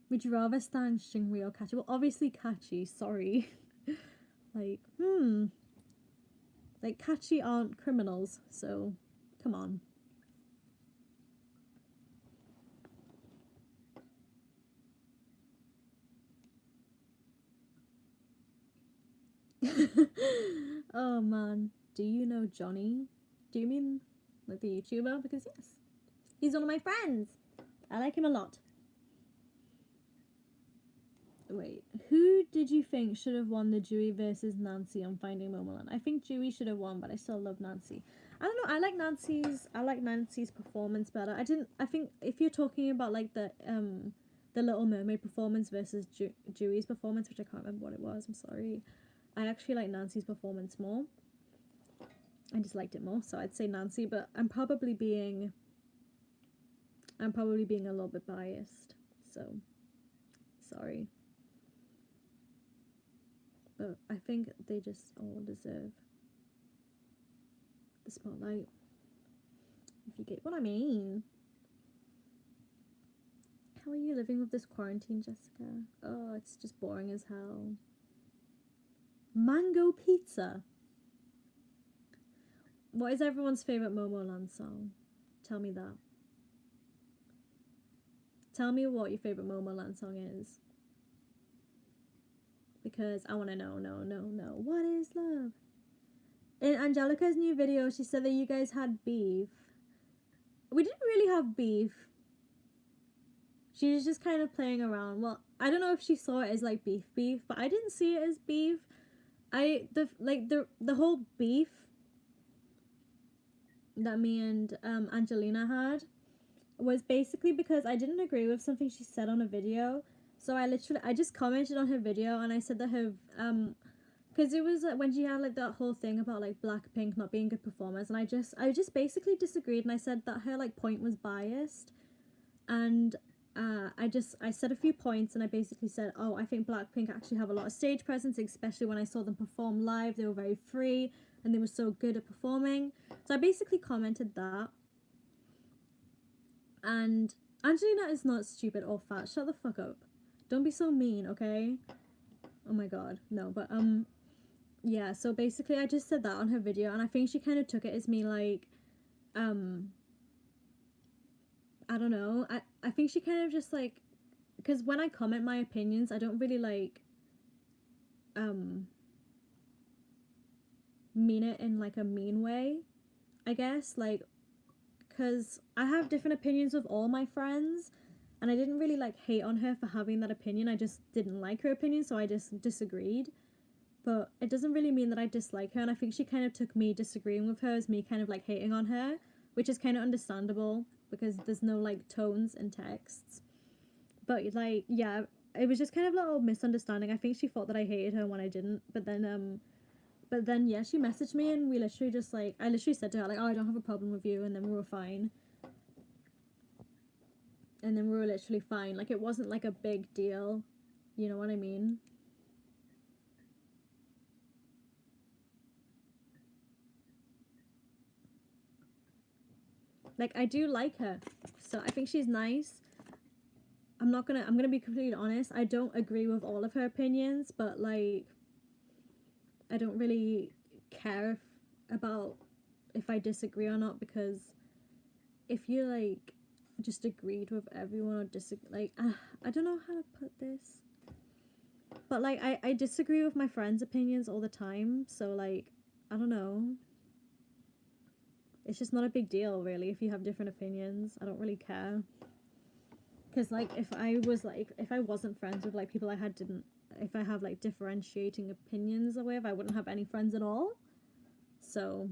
Would you rather stand Shingri or Kachi? Well, obviously Kachi, sorry. Like, like, Kachi aren't criminals, so come on. Oh man, do you know Johnny? Do you mean like the YouTuber? Because yes, he's one of my friends. I like him a lot. Wait, who did you think should have won the Dewey versus Nancy on Finding Momoland? I think Dewey should have won, but I still love Nancy. I don't know. I like Nancy's performance better. I think if you're talking about like the Little Mermaid performance versus Dewey's performance, which I can't remember what it was. I'm sorry. I actually like Nancy's performance more. I just liked it more, so I'd say Nancy. But I'm probably being a little bit biased. So sorry. But I think they just all deserve the spotlight, if you get what I mean. How are you living with this quarantine, Jessica? Oh, it's just boring as hell. Mango pizza. What is everyone's favourite Momoland song? Tell me that. Tell me what your favourite Momoland song is. because I want to know. What is love? In Angelica's new video, she said that you guys had beef. We didn't really have beef. She was just kind of playing around. Well, I don't know if she saw it as like beef, but I didn't see it as beef. The whole beef that me and Angelina had was basically because I didn't agree with something she said on a video. So I just commented on her video and I said that her because it was when she had like that whole thing about like Blackpink not being good performers, and I just basically disagreed, and I said that her like point was biased, and I said a few points, and I basically said, oh, I think Blackpink actually have a lot of stage presence, especially when I saw them perform live. They were very free and they were so good at performing. So I basically commented that. And Angelina is not stupid or fat. Shut the fuck up. Don't be so mean, okay? Oh my god. No, but yeah, so basically I just said that on her video, and I think she kind of took it as me like I don't know. I think she kind of just like, because when I comment my opinions, I don't really like mean it in like a mean way, I guess, like, because I have different opinions with all my friends, and I didn't really like hate on her for having that opinion. I just didn't like her opinion, so I just disagreed. But it doesn't really mean that I dislike her, and I think she kind of took me disagreeing with her as me kind of like hating on her, which is kind of understandable because there's no like tones and texts. But like, yeah, it was just kind of a little misunderstanding. I think she thought that I hated her when I didn't. But then yeah, she messaged me, and we literally just like, I literally said to her like, oh, I don't have a problem with you, and then we were fine. And then we were literally fine. Like, it wasn't like a big deal. You know what I mean? Like, I do like her, so I think she's nice. I'm gonna be completely honest. I don't agree with all of her opinions, but like, I don't really care about if I disagree or not, because if you like just agreed with everyone or disagree, like, I don't know how to put this, but like, I disagree with my friends' opinions all the time, so like, I don't know. It's just not a big deal, really, if you have different opinions. I don't really care. Because, like, if I wasn't friends with, like, people if I have, like, differentiating opinions with, I wouldn't have any friends at all. So,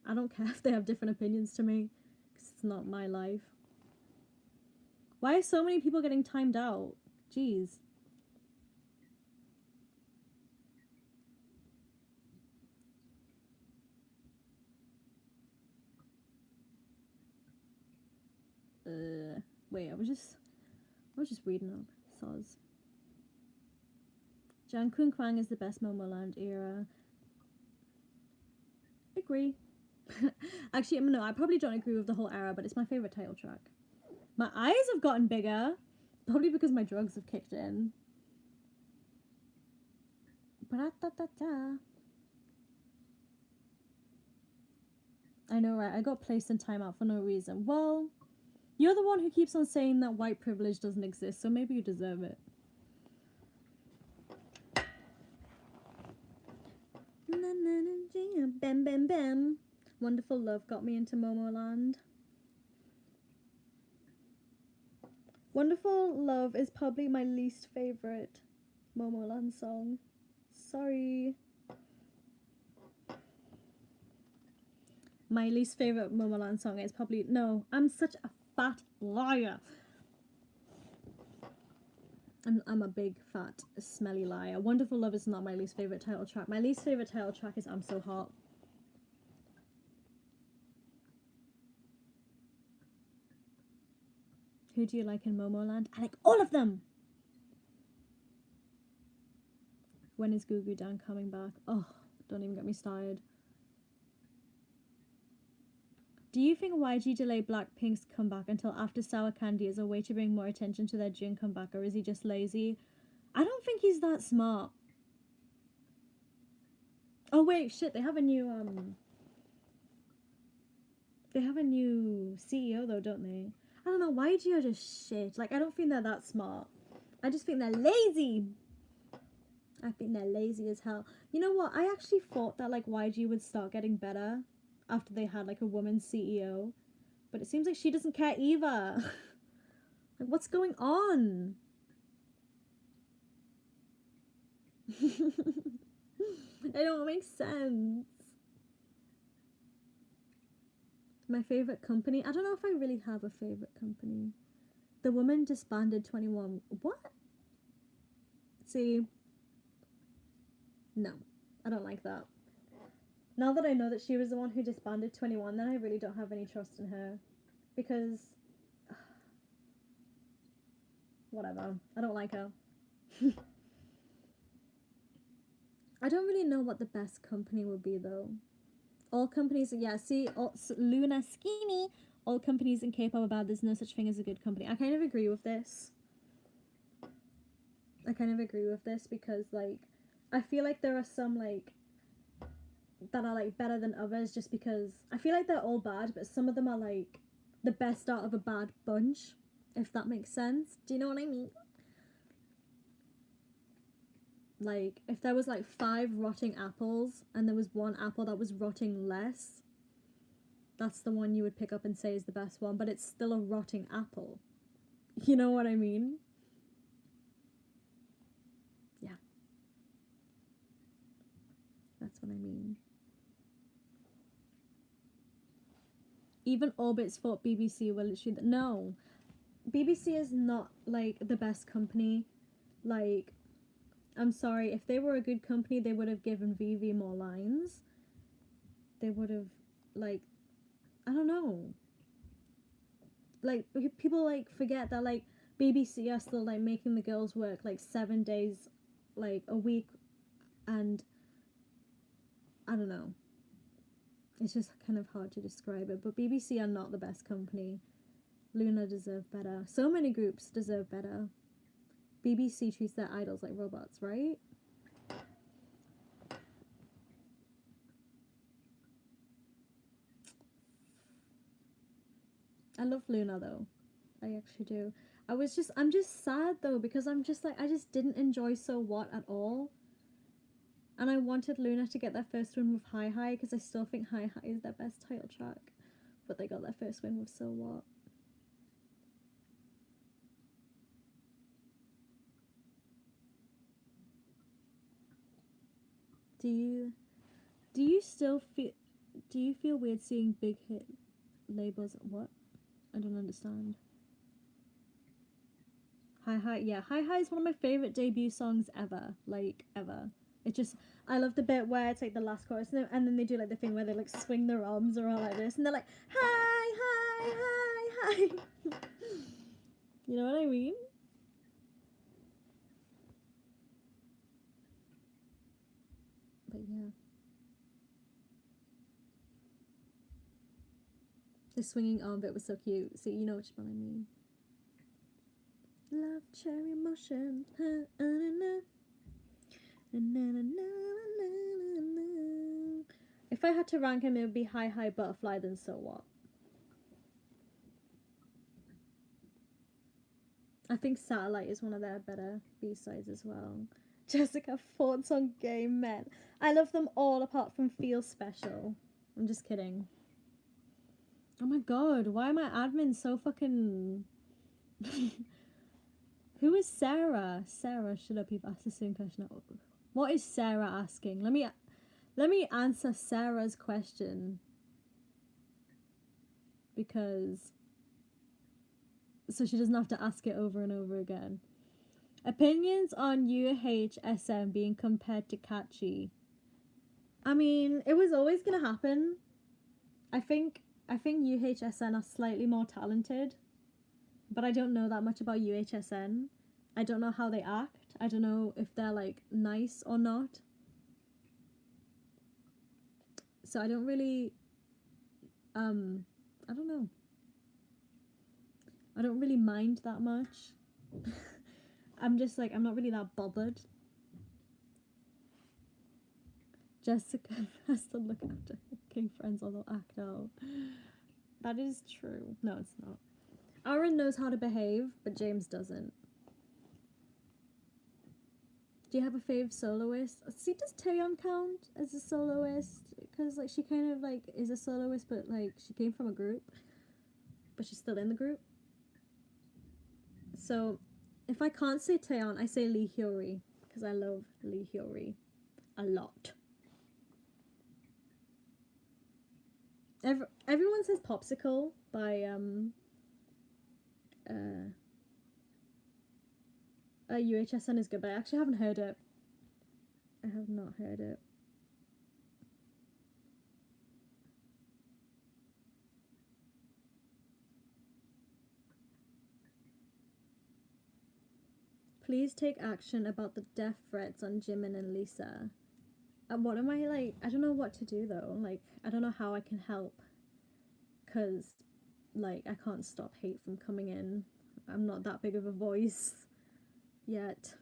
I don't care if they have different opinions to me, because it's not my life. Why are so many people getting timed out? Jeez. Wait, I was just reading up. Soz. Jangkook Kwang is the best Momoland era. Agree. Actually, no, I probably don't agree with the whole era, but it's my favorite title track. My eyes have gotten bigger, probably because my drugs have kicked in. I know, right? I got placed in timeout for no reason. Well, you're the one who keeps on saying that white privilege doesn't exist, so maybe you deserve it. Bam, bam, bam. Wonderful Love got me into Momoland. Wonderful Love is probably my least favorite Momoland song. Sorry. My least favorite Momoland song is probably... No, I'm such a fat liar. I'm a big, fat, smelly liar. Wonderful Love is not my least favorite title track. My least favorite title track is I'm So Hot. Who do you like in Momoland? I like all of them! When is Goo Goo Dan coming back? Oh, don't even get me started. Do you think YG delayed Blackpink's comeback until after Sour Candy as a way to bring more attention to their June comeback, or is he just lazy? I don't think he's that smart. Oh wait, shit, they have a new CEO though, don't they? I don't know, YG are just shit. Like, I don't think they're that smart. I just think they're lazy. I think they're lazy as hell. You know what? I actually thought that like YG would start getting better after they had like a woman CEO, but it seems like she doesn't care either. Like, what's going on? It don't make sense. My favorite company? I don't know if I really have a favorite company. The woman disbanded 21. What? See, no, I don't like that. Now that I know that she was the one who disbanded 21, then I really don't have any trust in her. Because, whatever. I don't like her. I don't really know what the best company would be, though. All companies, yeah, see, Luna Skinny, all companies in K-pop are bad. There's no such thing as a good company. I kind of agree with this. Because, like, I feel like there are some, like, that are, like, better than others just because I feel like they're all bad, but some of them are, like, the best out of a bad bunch, if that makes sense. Do you know what I mean? Like, if there was, like, 5 rotting apples and there was one apple that was rotting less, that's the one you would pick up and say is the best one, but it's still a rotting apple. You know what I mean? Yeah. That's what I mean. Even Orbitz thought BBC were literally... No. BBC is not, like, the best company. Like, I'm sorry. If they were a good company, they would have given VV more lines. They would have, like... I don't know. Like, people, like, forget that, like, BBC are still, like, making the girls work, like, 7 days, like, a week, and I don't know. It's just kind of hard to describe it, but BBC are not the best company. Luna deserve better. So many groups deserve better. BBC treats their idols like robots, right? I love Luna though. I actually do. I'm just sad though because I'm just like, I just didn't enjoy So What at all. And I wanted Luna to get their first win with Hi Hi because I still think Hi Hi is their best title track. But they got their first win with So What. Do you still feel do you feel weird seeing big hit labels? What? I don't understand. Hi Hi, yeah, Hi Hi is one of my favorite debut songs ever, like ever. It just, I love the bit where it's like the last chorus and then they do like the thing where they like swing their arms around like this and they're like hi hi hi hi. You know what I mean? But yeah, the swinging arm bit was so cute. See, you know which one I mean. Love cherry emotion. If I had to rank him, it would be Hi Hi Butterfly, then So What. I think Satellite is one of their better B-sides as well. Jessica, thoughts on Gay Men? I love them all apart from Feel Special. I'm just kidding. Oh my god, why are my admins so fucking... Who is Sarah? Sarah, shut up, you've asked the same question. What is Sarah asking? Let me answer Sarah's question. Because... So she doesn't have to ask it over and over again. Opinions on UHSM being compared to Catchy. I mean, it was always gonna happen. I think UHSN are slightly more talented, but I don't know that much about UHSN. I don't know how they act. I don't know if they're like nice or not. So I don't really I don't know. I don't really mind that much. I'm just like, I'm not really that bothered. Jessica has to look after her gay friends or they'll act out. That is true. No, it's not. Aaron knows how to behave, but James doesn't. Do you have a fave soloist? See, does Taeyeon count as a soloist? Because like she kind of like is a soloist, but like she came from a group, but she's still in the group. So, if I can't say Taeyeon, I say Lee Hyori because I love Lee Hyori a lot. Everyone says Popsicle by UHSN is good, but I actually haven't heard it. I have not heard it. Please take action about the death threats on Jimin and Lisa. What am I like? I don't know what to do though. Like, I don't know how I can help. Because, like, I can't stop hate from coming in. I'm not that big of a voice yet.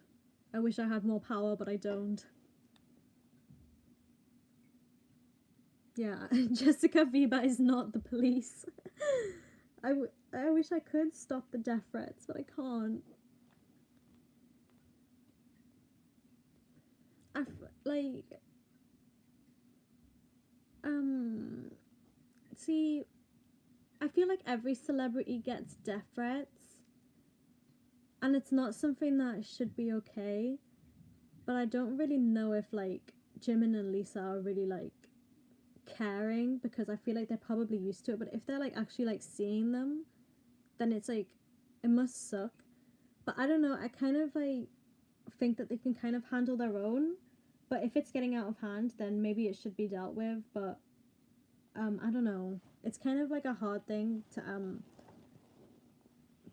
I wish I had more power, but I don't. Yeah, Jessica Viva is not the police. I wish I could stop the death threats, but I can't. Like, see, I feel like every celebrity gets death threats, and it's not something that should be okay, but I don't really know if, like, Jimin and Lisa are really, like, caring, because I feel like they're probably used to it, but if they're, like, actually, like, seeing them, then it's, like, it must suck. But I don't know, I kind of, like, think that they can kind of handle their own, but if it's getting out of hand, then maybe it should be dealt with, but I don't know. It's kind of like a hard thing to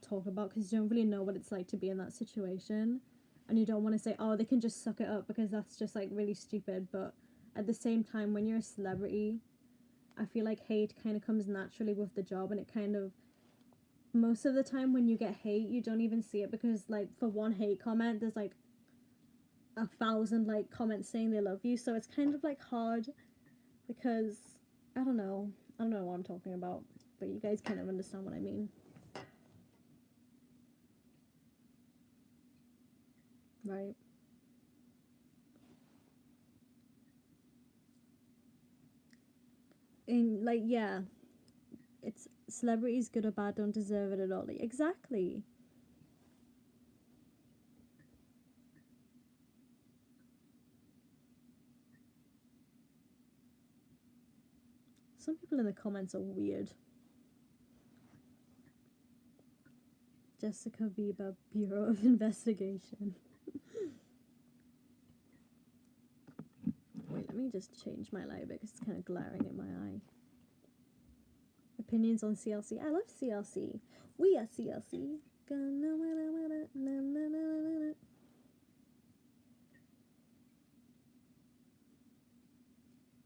talk about because you don't really know what it's like to be in that situation, and you don't want to say, oh, they can just suck it up, because that's just like really stupid. But at the same time, when you're a celebrity, I feel like hate kind of comes naturally with the job, and it kind of, most of the time when you get hate, you don't even see it, because like for one hate comment there's like 1,000 like comments saying they love you, so it's kind of like hard, because I don't know what I'm talking about, but you guys kind of understand what I mean. Right. And like, yeah, it's celebrities, good or bad, don't deserve it at all. Like, exactly. Some people in the comments are weird. Jessica Bieber, Bureau of Investigation. Wait, let me just change my light because it's kind of glaring in my eye. Opinions on CLC. I love CLC. We are CLC.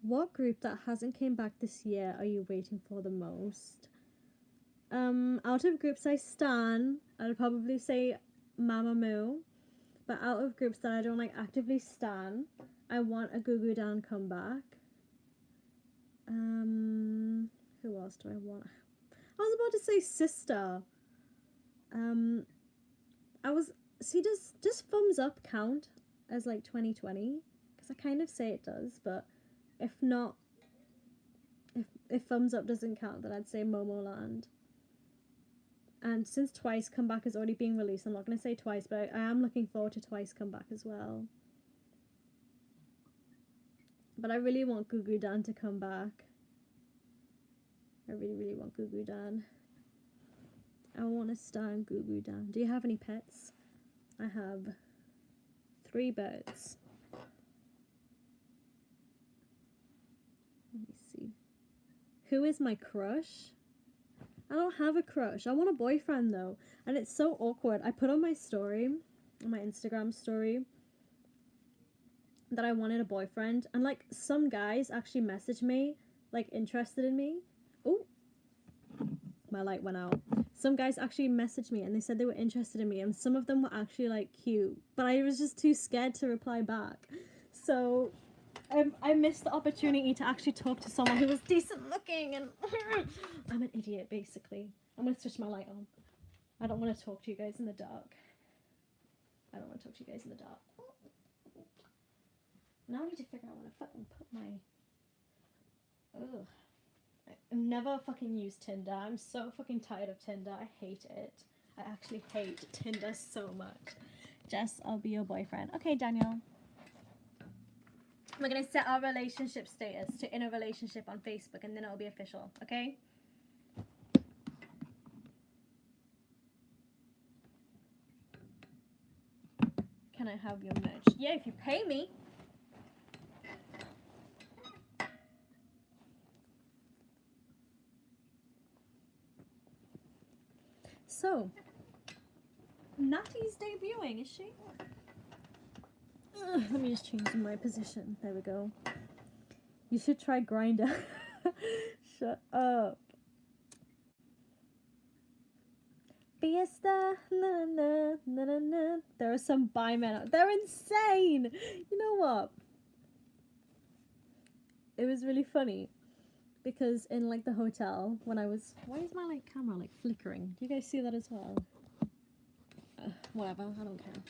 What group that hasn't came back this year are you waiting for the most? Out of groups I stan, I'd probably say Mamamoo. But out of groups that I don't like actively stan, I want a Goo Goo Dolls comeback. Who else do I want? I was about to say Sister. Um, I was see does Thumbs Up count as like 2020? Because I kind of say it does, but if not, if Thumbs Up doesn't count, then I'd say Momoland. And since Twice Comeback is already being released, I'm not going to say Twice, but I am looking forward to Twice Comeback as well. But I really want Goo Goo Dolls to come back. I really, really want Goo Goo Dolls. I want to star in Goo Goo Dolls. Do you have any pets? I have 3 birds. Let me see. Who is my crush? I don't have a crush. I want a boyfriend though. And it's so awkward. I put on my story, on my Instagram story, that I wanted a boyfriend. And like some guys actually messaged me, like interested in me. Oh, my light went out. Some guys actually messaged me and they said they were interested in me. And some of them were actually like cute. But I was just too scared to reply back. So I missed the opportunity to actually talk to someone who was decent looking, and I'm an idiot basically. I'm gonna switch my light on. I don't want to talk to you guys in the dark. I don't want to talk to you guys in the dark. Now I need to figure out where to fucking put my... Ugh. I've never fucking used Tinder. I'm so fucking tired of Tinder. I hate it. I actually hate Tinder so much. Jess, I'll be your boyfriend. Okay, Daniel. We're gonna set our relationship status to in a relationship on Facebook, and then it'll be official, okay? Can I have your merch? Yeah, if you pay me. So, Natty's debuting, is she? Let me just change my position. There we go. You should try Grindr. Shut up. Fiesta, na na na na na. There are some bi men out. They're insane. You know what? It was really funny because in like the hotel when I was, why is my like camera like flickering? Do you guys see that as well? Whatever, I don't care.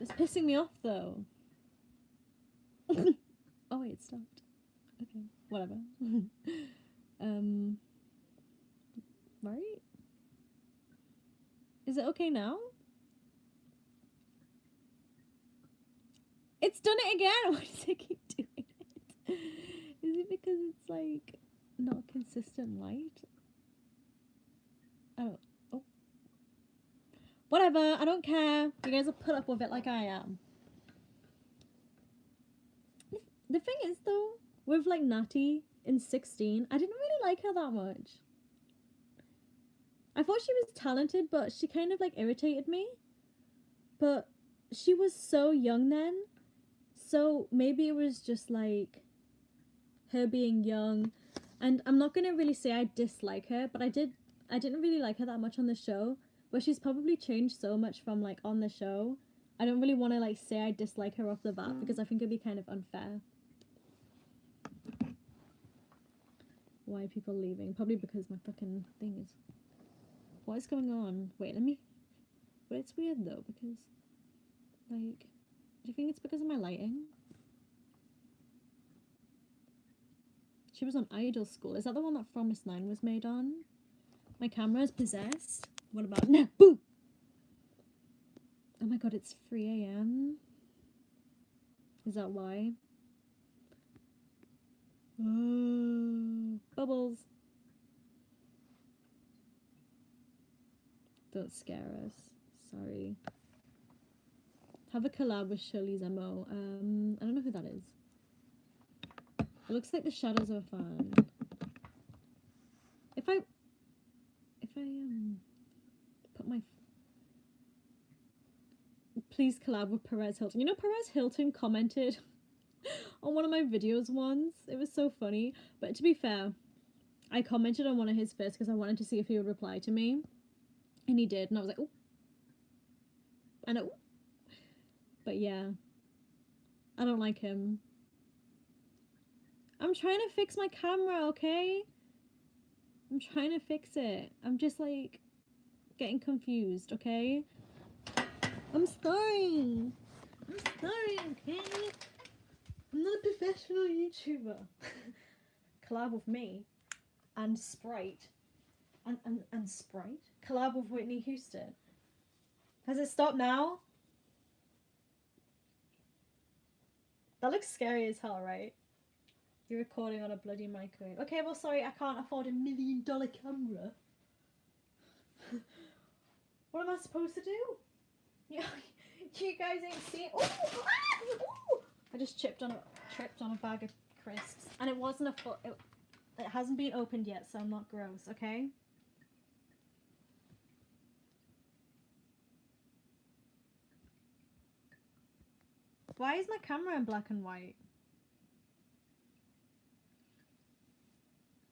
It's pissing me off though. Oh wait, it stopped. Okay, whatever. Right? Is it okay now? It's done it again. Why does it keep doing it? Is it because it's like not consistent light? Oh, oh. Whatever. I don't care. You guys will put up with it like I am. The thing is though, with like Natty in 16, I didn't really like her that much. I thought she was talented, but she kind of like irritated me. But she was so young then. So maybe it was just like her being young. And I'm not gonna really say I dislike her, but I didn't really like her that much on the show. But she's probably changed so much from like on the show. I don't really want to like say I dislike her off the bat because I think it'd be kind of unfair. Why are people leaving? Probably because my fucking thing is... What is going on? Wait, let me... But it's weird though because... Like... Do you think it's because of my lighting? She was on Idol School. Is that the one that Promise 9 was made on? My camera is possessed. What about... No! Boo! Oh my god, it's 3 a.m. Is that why? Bubbles. Don't scare us. Sorry. Have a collab with Shirley's MO. I don't know who that is. It looks like the Shadows of a fan. If I put my... Please collab with Perez Hilton. You know Perez Hilton commented on one of my videos once. It was so funny. But to be fair, I commented on one of his first because I wanted to see if he would reply to me. And he did. And I was like, oh. I know. But yeah. I don't like him. I'm trying to fix my camera, okay? I'm trying to fix it. I'm just like getting confused, okay? I'm sorry. I'm sorry, okay? I'm not a professional YouTuber. Collab with me and Sprite. And Sprite? Collab with Whitney Houston. Has it stopped now? That looks scary as hell, right? You're recording on a bloody microwave. Okay, well, sorry, I can't afford $1 million camera. What am I supposed to do? You guys ain't seen... Ooh, ooh! I just tripped on a bag of crisps. And it wasn't a full... It hasn't been opened yet, so I'm not gross, okay? Why is my camera in black and white?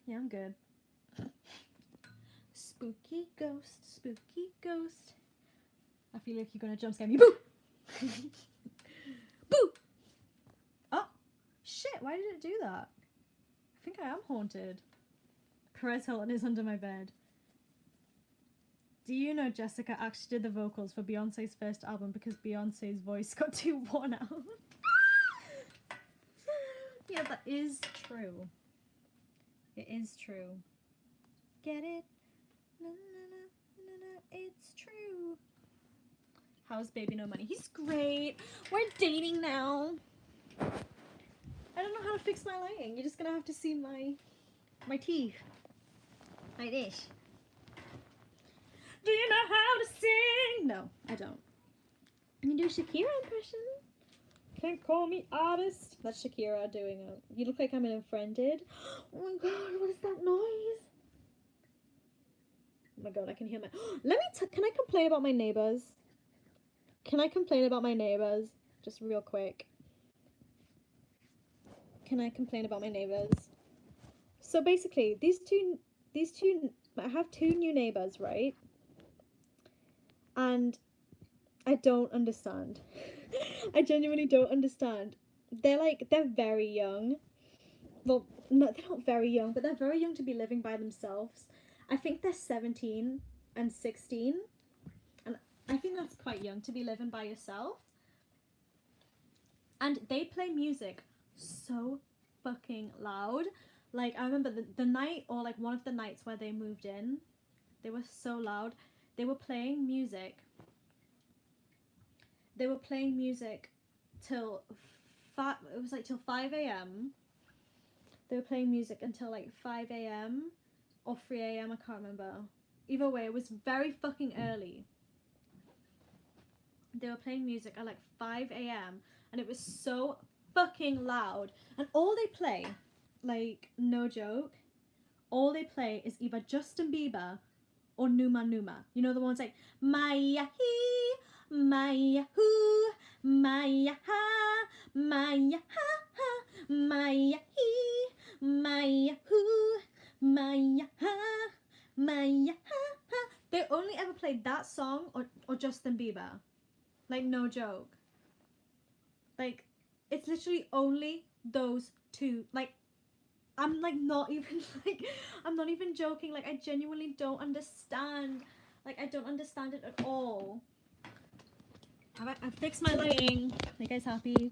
Yeah, I'm good. Spooky ghost, spooky ghost. I feel like you're gonna jump scare me. Boo! Boo! Oh, shit, why did it do that? I think I am haunted. Perez Hilton is under my bed. Do you know Jessica actually did the vocals for Beyonce's first album because Beyonce's voice got too worn out? Yeah, that is true. It is true. Get it? Na, na, na, na, na, it's true. How's Baby No Money? He's great. We're dating now. I don't know how to fix my lighting. You're just gonna have to see my teeth. My dish. Do you know how to sing? No, I don't. You do a Shakira impression? Can't call me artist. That's Shakira doing it. You look like I'm in Unfriended. Oh my god, what is that noise? Oh my god, I can hear my... Can I complain about my neighbors? Can I complain about my neighbors? Just real quick. Can I complain about my neighbors? So basically, I have two new neighbors, right? And I don't understand. I genuinely don't understand. They're very young. Well, no, they're not very young, but they're very young to be living by themselves. I think they're 17 and 16. And I think that's quite young to be living by yourself. And they play music so fucking loud. Like, I remember the night, or like one of the nights where they moved in, they were so loud. They were playing music. They were playing music till it was like till 5 a.m. They were playing music until like 5 a.m. or 3 a.m. I can't remember. Either way, it was very fucking early. They were playing music at like 5 a.m. and it was so fucking loud. And all they play, like, no joke, all they play is either Justin Bieber or Numa Numa. You know the ones like Maya He, Maya Hu, Maya Ha, Maya Ha Ha, Maya He, Maya Hu, Maya Ha, Maya Ha Ha. They only ever played that song or Justin Bieber. Like, no joke. Like, it's literally only those two. Like, I'm like not even like, I'm not even joking. Like, I genuinely don't understand. Like, I don't understand it at all. I fixed my lighting. Are you guys happy?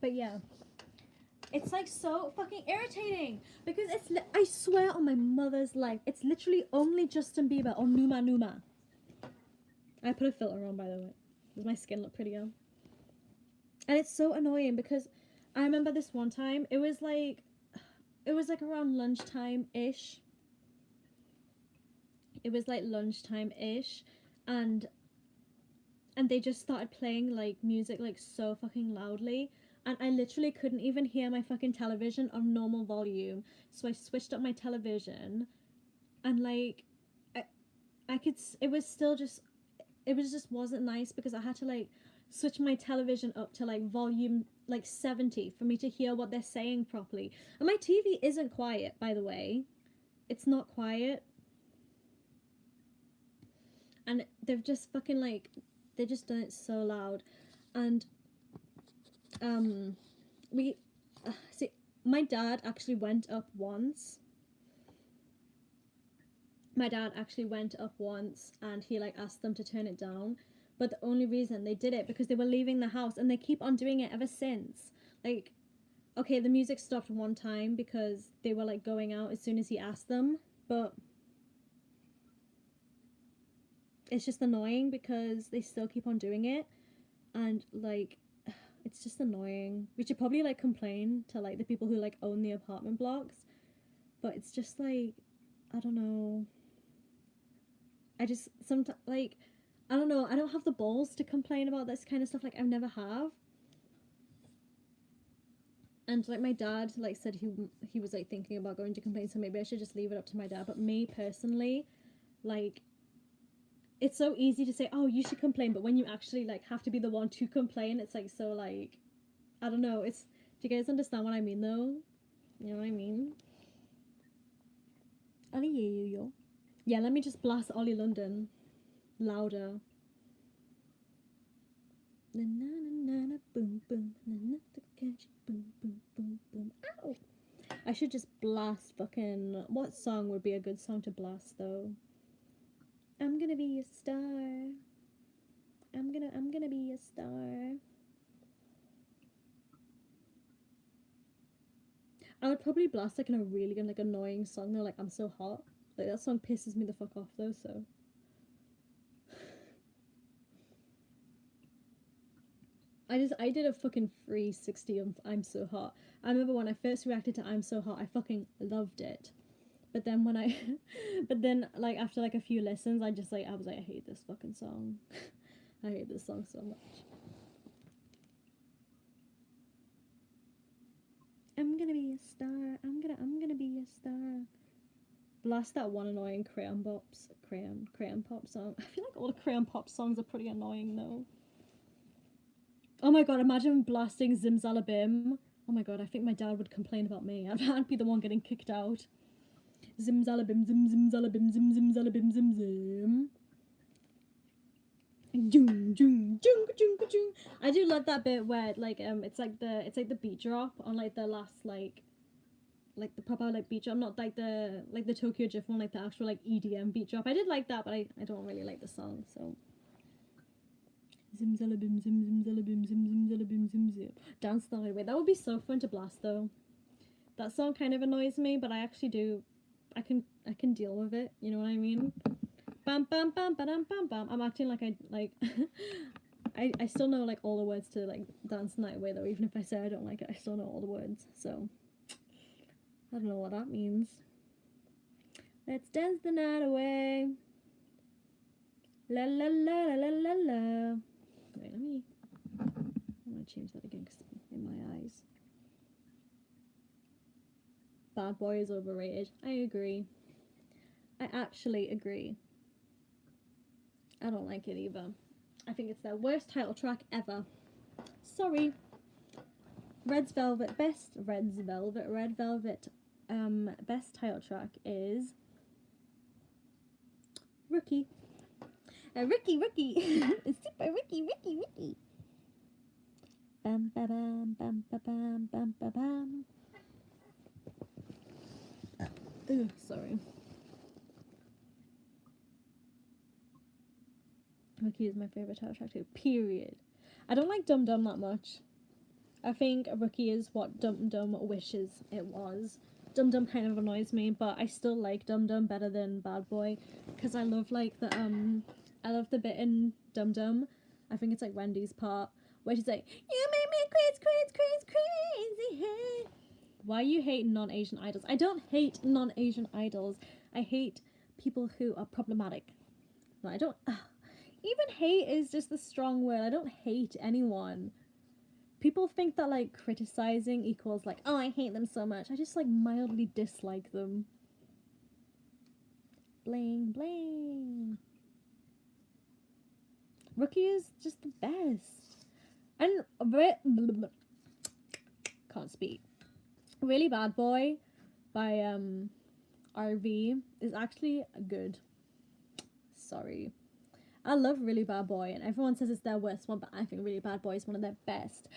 But yeah, it's like so fucking irritating because I swear on my mother's life, it's literally only Justin Bieber or Numa Numa. I put a filter on, by the way. Does my skin look prettier? And it's so annoying because I remember this one time, it was like around lunchtime-ish. It was like lunchtime-ish, and they just started playing like music like so fucking loudly, and I literally couldn't even hear my fucking television on normal volume, so I switched up my television, and like I could, it was just wasn't nice because I had to like switch my television up to like volume like 70 for me to hear what they're saying properly. And my TV isn't quiet, by the way. It's not quiet. And they've just fucking like, they just done it so loud. And we see, my dad actually went up once. And he like asked them to turn it down, but the only reason they did it because they were leaving the house, and they keep on doing it ever since. Like, okay, the music stopped one time because they were like going out as soon as he asked them, but it's just annoying because they still keep on doing it, and like it's just annoying. We should probably like complain to like the people who like own the apartment blocks, but it's just like, I don't know. I just sometimes like, I don't know, I don't have the balls to complain about this kind of stuff. Like, I've never have. And like my dad like said he was like thinking about going to complain, so maybe I should just leave it up to my dad. But me personally, like, it's so easy to say, oh, you should complain, but when you actually like have to be the one to complain, it's like so like, I don't know. It's, do you guys understand what I mean though? You know what I mean? Ollie, yeah, let me just blast Ollie London louder. Na na na na boom boom na na boom boom boom boom. Ow! I should just blast fucking. What song would be a good song to blast though? I'm gonna be a star. I'm gonna be a star. I would probably blast like in a really like annoying song though, like I'm so hot. Like that song pisses me the fuck off though, so. I did a fucking 360 of I'm So Hot. I remember when I first reacted to I'm So Hot, I fucking loved it. But then when I, but then like after like a few listens, I was like, I hate this fucking song. I hate this song so much. I'm gonna be a star. I'm gonna be a star. Blast that one annoying crayon pop song. I feel like all the crayon pop songs are pretty annoying though. Oh my god, imagine blasting Zimzalabim. Oh my god, I think my dad would complain about me. I'd be the one getting kicked out. Zimzalabim, zim zimzalabim, zim zimzalabim, zim zim. Jung, jung, jung, jung, jung. I do love that bit where like it's like the beat drop on like the last like the proper like beat drop, not like the Tokyo Drift one, like the actual like EDM beat drop. I did like that, but I don't really like the song, so. Zimzalabim, zim zimzalabim, zim zimzalabim, zim zim. Dance the way. That would be so fun to blast though. That song kind of annoys me, but I actually do. I can deal with it. You know what I mean? Bam bam bam bam bam bam. I'm acting like I like. I still know like all the words to like Dance the Night Away though. Even if I say I don't like it, I still know all the words. So I don't know what that means. Let's dance the night away. La la la la la la la. Wait, I'm gonna change that again because in my eyes. Bad Boy is overrated. I agree. I actually agree. I don't like it either. I think it's their worst title track ever. Sorry. Red Velvet best title track is Rookie. Rookie. Super Rookie. Bam ba bam bam ba bam bam ba bam. Ugh, sorry. Rookie is my favorite title track too. Period. I don't like Dum Dum that much. I think Rookie is what Dum Dum wishes it was. Dum Dum kind of annoys me, but I still like Dum Dum better than Bad Boy because I love like I love the bit in Dum Dum. I think it's like Wendy's part where she's like, "You make me crazy, hey." Why you hate non-Asian idols? I don't hate non-Asian idols. I hate people who are problematic. No, I don't. Even hate is just a strong word. I don't hate anyone. People think that like criticizing equals like, oh, I hate them so much. I just like mildly dislike them. Bling bling. Rookie is just the best. And can't speak. Really Bad Boy by RV is actually good. Sorry. I love Really Bad Boy, and everyone says it's their worst one, but I think Really Bad Boy is one of their best.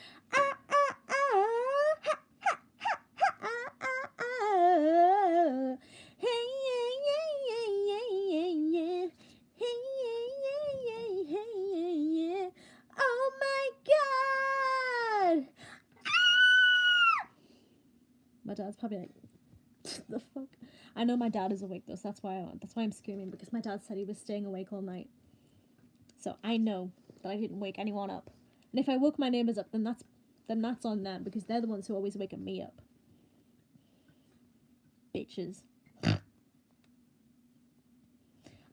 Oh my god! My dad's probably like, the fuck? I know my dad is awake though, so that's why I'm screaming, because my dad said he was staying awake all night. So I know that I didn't wake anyone up. And if I woke my neighbours up, then that's on them, because they're the ones who always waking me up. Bitches.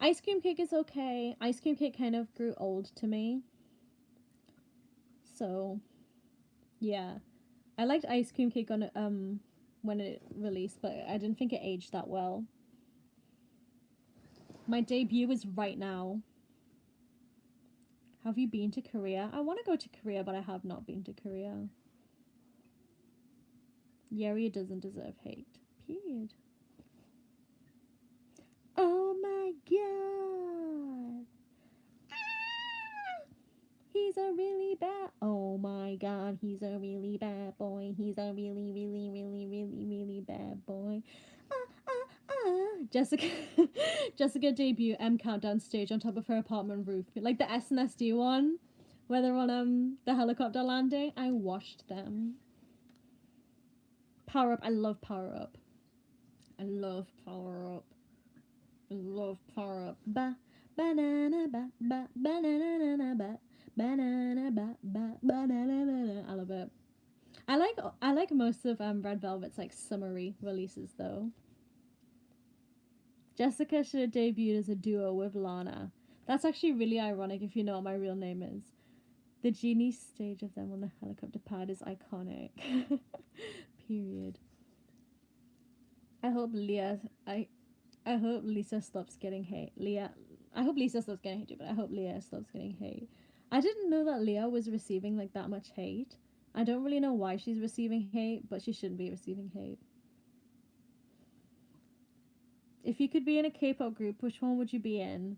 Ice Cream Cake is okay. Ice Cream Cake kind of grew old to me. So yeah. I liked Ice Cream Cake on when it released, but I didn't think it aged that well. My debut is right now. Have you been to Korea? I want to go to Korea, but I have not been to Korea. Yeri doesn't deserve hate. Period. Oh my god! Ah! He's a really bad god, he's a really bad boy. He's a really, really, really, really, really bad boy. Jessica Jessica debut countdown stage on top of her apartment roof, like the SNSD one where they're on the helicopter landing. I watched them. Power Up. I love Power Up. I love Power Up. I love Power Up. Ba banana ba ba banana ba banana ba ba banana. I love it. I like most of Red Velvet's like summery releases though. Jessica should have debuted as a duo with Lana. That's actually really ironic if you know what my real name is. The genie stage of them on the helicopter pad is iconic. Period. I hope Lisa stops getting hate. I hope Lisa stops getting hate, but I hope Leah stops getting hate. I didn't know that Leah was receiving like that much hate. I don't really know why she's receiving hate, but she shouldn't be receiving hate. If you could be in a K-pop group, which one would you be in?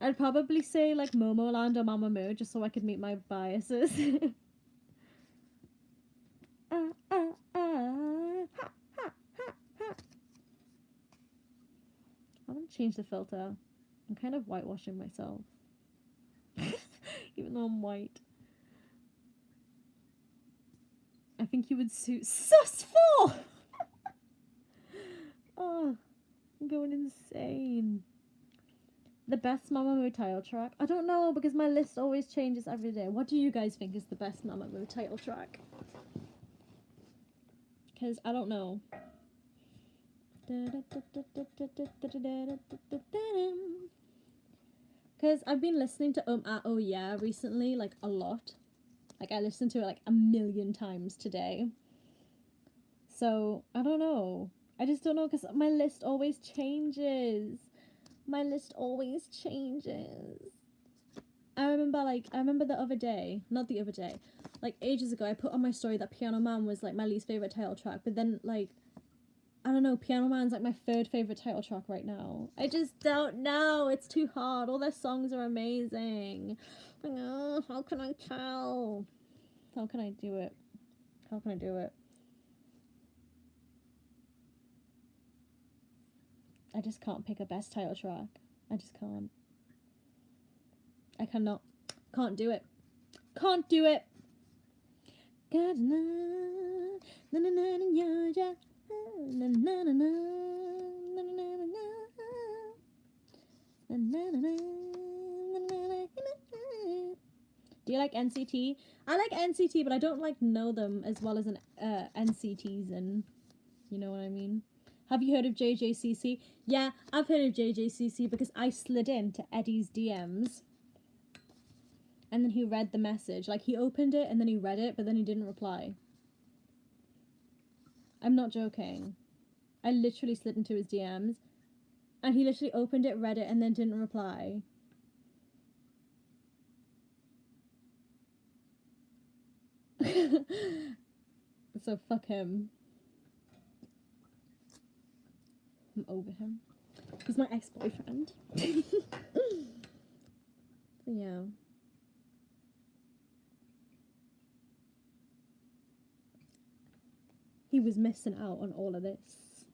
I'd probably say like Momoland or Mamamoo, just so I could meet my biases. Ha, ha, ha, ha, ha. I want to change the filter. I'm kind of whitewashing myself. Even though I'm white. I think you would suit Sus 4! Oh, I'm going insane. The best Mamamoo title track? I don't know because my list always changes every day. What do you guys think is the best Mamamoo title track? Because I don't know. Because I've been listening to Oh Yeah recently, like a lot. Like I listened to it like 1,000,000 times today. So I don't know. I just don't know because my list always changes. My list always changes. I remember the other day, not the other day, like ages ago, I put on my story that Piano Man was like my least favorite title track, but then like, I don't know, Piano Man's like my third favorite title track right now. I just don't know. It's too hard. All their songs are amazing. How can I tell? How can I do it? How can I do it? I just can't pick a best title track. I just can't. I cannot. Can't do it. Can't do it. Do you like NCT? I like NCT, but I don't like know them as well as an NCTs, and you know what I mean. Have you heard of JJCC? Yeah, I've heard of JJCC because I slid into Eddie's DMs. And then he read the message. Like, he opened it and then he read it, but then he didn't reply. I'm not joking. I literally slid into his DMs. And he literally opened it, read it, and then didn't reply. So, fuck him. I'm over him. He's my ex-boyfriend. Yeah. He was missing out on all of this.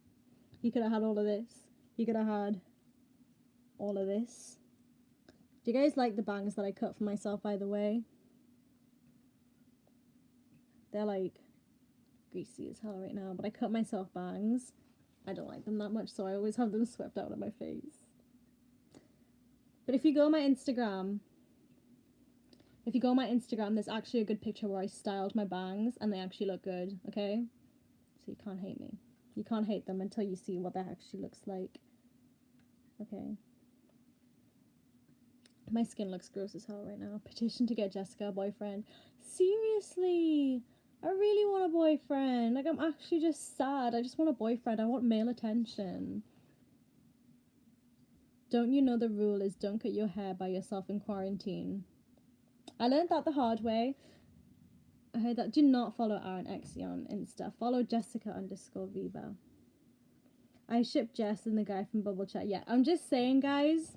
He could have had all of this. He could have had all of this. Do you guys like the bangs that I cut for myself, by the way? They're like greasy as hell right now, but I cut myself bangs. I don't like them that much, so I always have them swept out of my face. But if you go on my Instagram, there's actually a good picture where I styled my bangs and they actually look good, okay? So you can't hate me. You can't hate them until you see what that actually looks like. Okay. My skin looks gross as hell right now. Petition to get Jessica a boyfriend. Seriously! I really want a boyfriend. Like, I'm actually just sad. I just want a boyfriend. I want male attention. Don't you know the rule is don't cut your hair by yourself in quarantine? I learned that the hard way. I heard that. Do not follow Aaron Xy on Insta. Follow Jessica_Viva. I ship Jess and the guy from Bubble Chat. Yeah, I'm just saying, guys.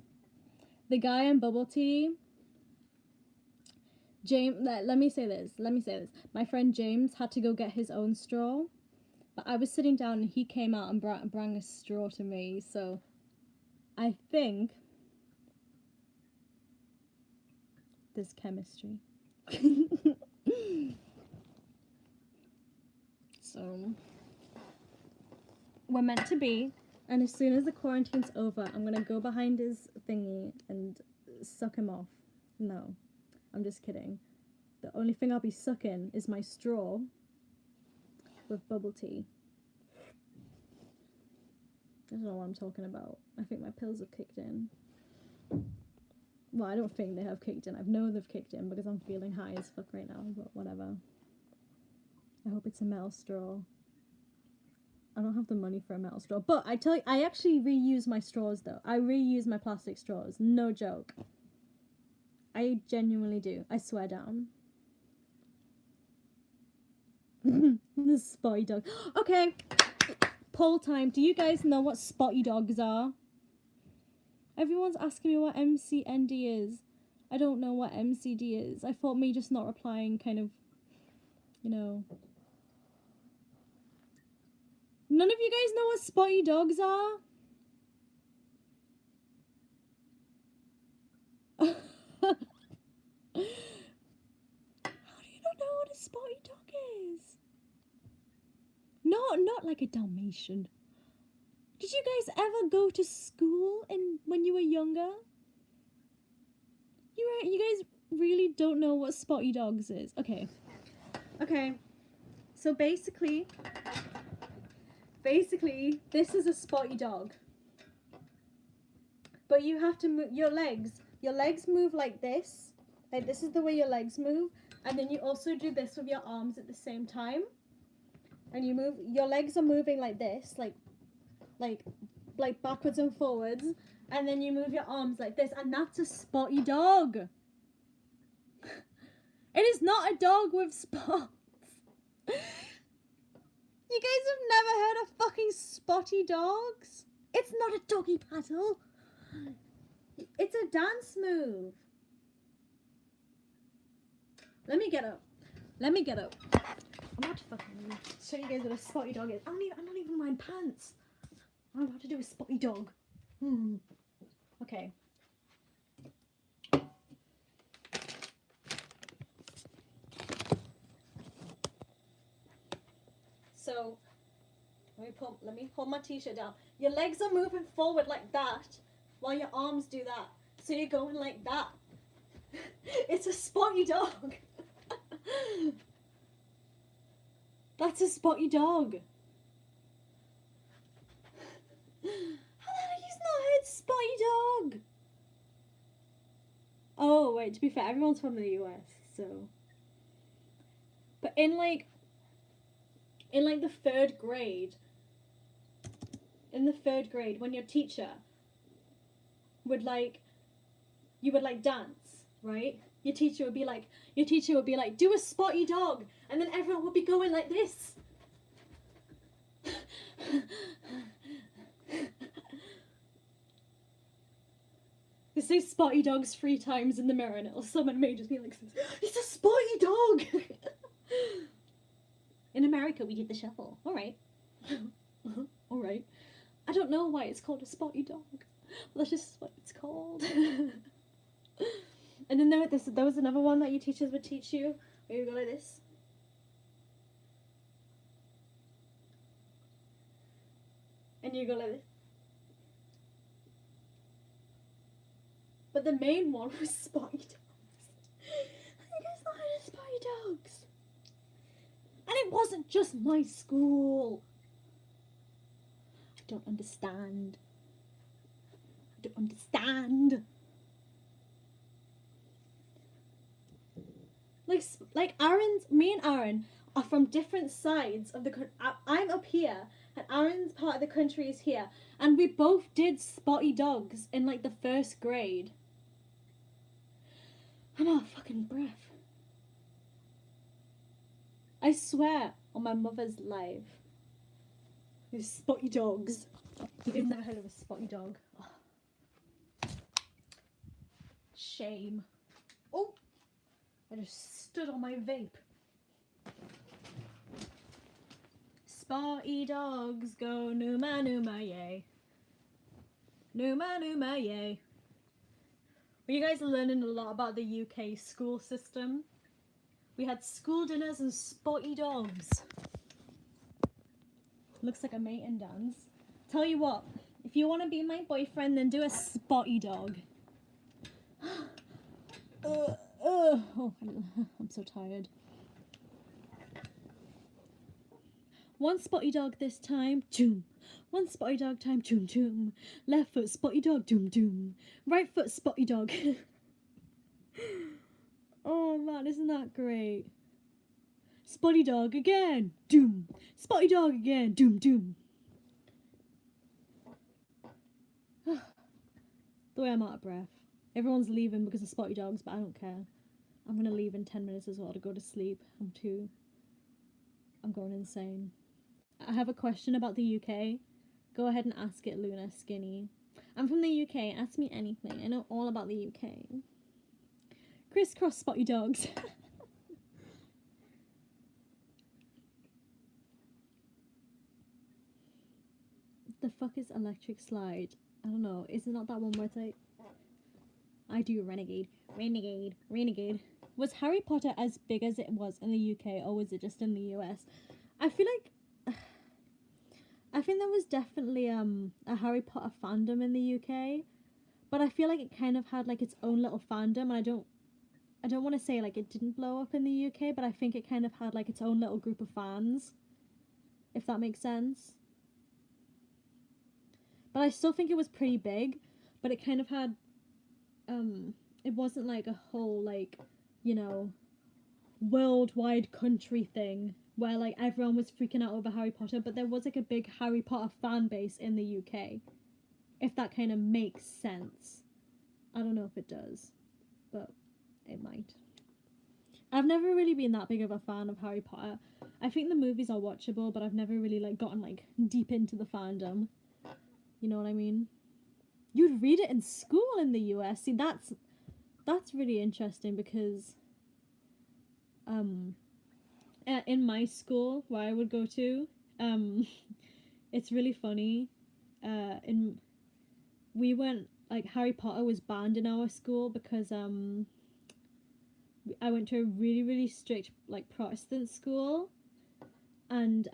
The guy in Bubble Tea. James, let me say this. My friend James had to go get his own straw, but I was sitting down and he came out and brought a straw to me. So I think there's chemistry. So we're meant to be, and as soon as the quarantine's over, I'm gonna go behind his thingy and suck him off. No, I'm just kidding. The only thing I'll be sucking is my straw with bubble tea. I don't know what I'm talking about. I think my pills have kicked in. Well, I don't think they have kicked in. I know they've kicked in because I'm feeling high as fuck right now, but whatever. I hope it's a metal straw. I don't have the money for a metal straw. But I tell you, I actually reuse my straws though. I reuse my plastic straws. No joke. I genuinely do. I swear down. The spotty dog. Okay. Poll time. Do you guys know what spotty dogs are? Everyone's asking me what MCND is. I don't know what MCD is. I thought me just not replying kind of, you know. None of you guys know what spotty dogs are? How do you not know what a spotty dog is? Not like a Dalmatian. Did you guys ever go to school when you were younger? You guys really don't know what spotty dogs is. Okay. So basically, this is a spotty dog. But you have to move your legs. Your legs move like this. Like this is the way your legs move. And then you also do this with your arms at the same time. And you move, your legs are moving like this, like backwards and forwards. And then you move your arms like this. And that's a spotty dog. It is not a dog with spots. You guys have never heard of fucking spotty dogs? It's not a doggy paddle. It's a dance move. Let me get up. I'm about to fucking show you guys what a spotty dog is. I'm not even wearing pants. I'm about to do a spotty dog. Okay. So, let me pull my t-shirt down. Your legs are moving forward like that, while your arms do that. So you're going like that. It's a spotty dog. That's a spotty dog. How the hell have you not heard spotty dog? Oh wait, to be fair, everyone's from the US, so. But in like the third grade, when your teacher would you would dance, right? Your teacher would be like, do a spotty dog, and then everyone would be going like this. They say spotty dogs 3 times in the mirror, and someone may just be like, it's a spotty dog. In America, we did the shuffle. All right. All right. I don't know why it's called a spotty dog. But that's just what it's called. And then there was another one that your teachers would teach you, where you go like this. And you go like this. But the main one was spotty dogs. You guys not heard of spotty dogs? And it wasn't just my school. I don't understand. Like me and Aaron are from different sides of the country. I'm up here, and Aaron's part of the country is here. And we both did spotty dogs in like the 1st grade. I'm out of fucking breath. I swear on my mother's life. These spotty dogs. You've never heard of a spotty dog. Oh. Shame. Oh! I just stood on my vape. Spotty dogs go numa numa yay. Numa numa yay. Well, you guys are learning a lot about the UK school system. We had school dinners and spotty dogs. Looks like a mating dance. Tell you what, if you want to be my boyfriend, then do a spotty dog. Oh, I'm so tired. One spotty dog this time, choom. One spotty dog time, choom choom. Left foot spotty dog, doom doom. Right foot spotty dog. Oh man, isn't that great? Spotty dog again, doom. Spotty dog again, doom doom. The way I'm out of breath. Everyone's leaving because of spotty dogs, but I don't care. I'm gonna leave in 10 minutes as well to go to sleep. I'm going insane. I have a question about the UK. Go ahead and ask it, Luna Skinny. I'm from the UK. Ask me anything. I know all about the UK. Crisscross spotty dogs. The fuck is electric slide? I don't know. Is it not that one where it's like... I do renegade. Renegade. Renegade. Was Harry Potter as big as it was in the UK, or was it just in the US? I feel like... I think there was definitely a Harry Potter fandom in the UK, but I feel like it kind of had like its own little fandom, and I don't want to say like it didn't blow up in the UK, but I think it kind of had like its own little group of fans, if that makes sense. But I still think it was pretty big, but it kind of had, it wasn't like a whole, like, you know, worldwide country thing where like everyone was freaking out over Harry Potter, but there was like a big Harry Potter fan base in the UK, if that kind of makes sense. I don't know if it does, but it might. I've never really been that big of a fan of Harry Potter. I think the movies are watchable, but I've never really like gotten like deep into the fandom. You know what I mean? You'd read it in school in the US. See, that's really interesting because in my school where I would go to, it's really funny. We went, like, Harry Potter was banned in our school because I went to a really, really strict like Protestant school, and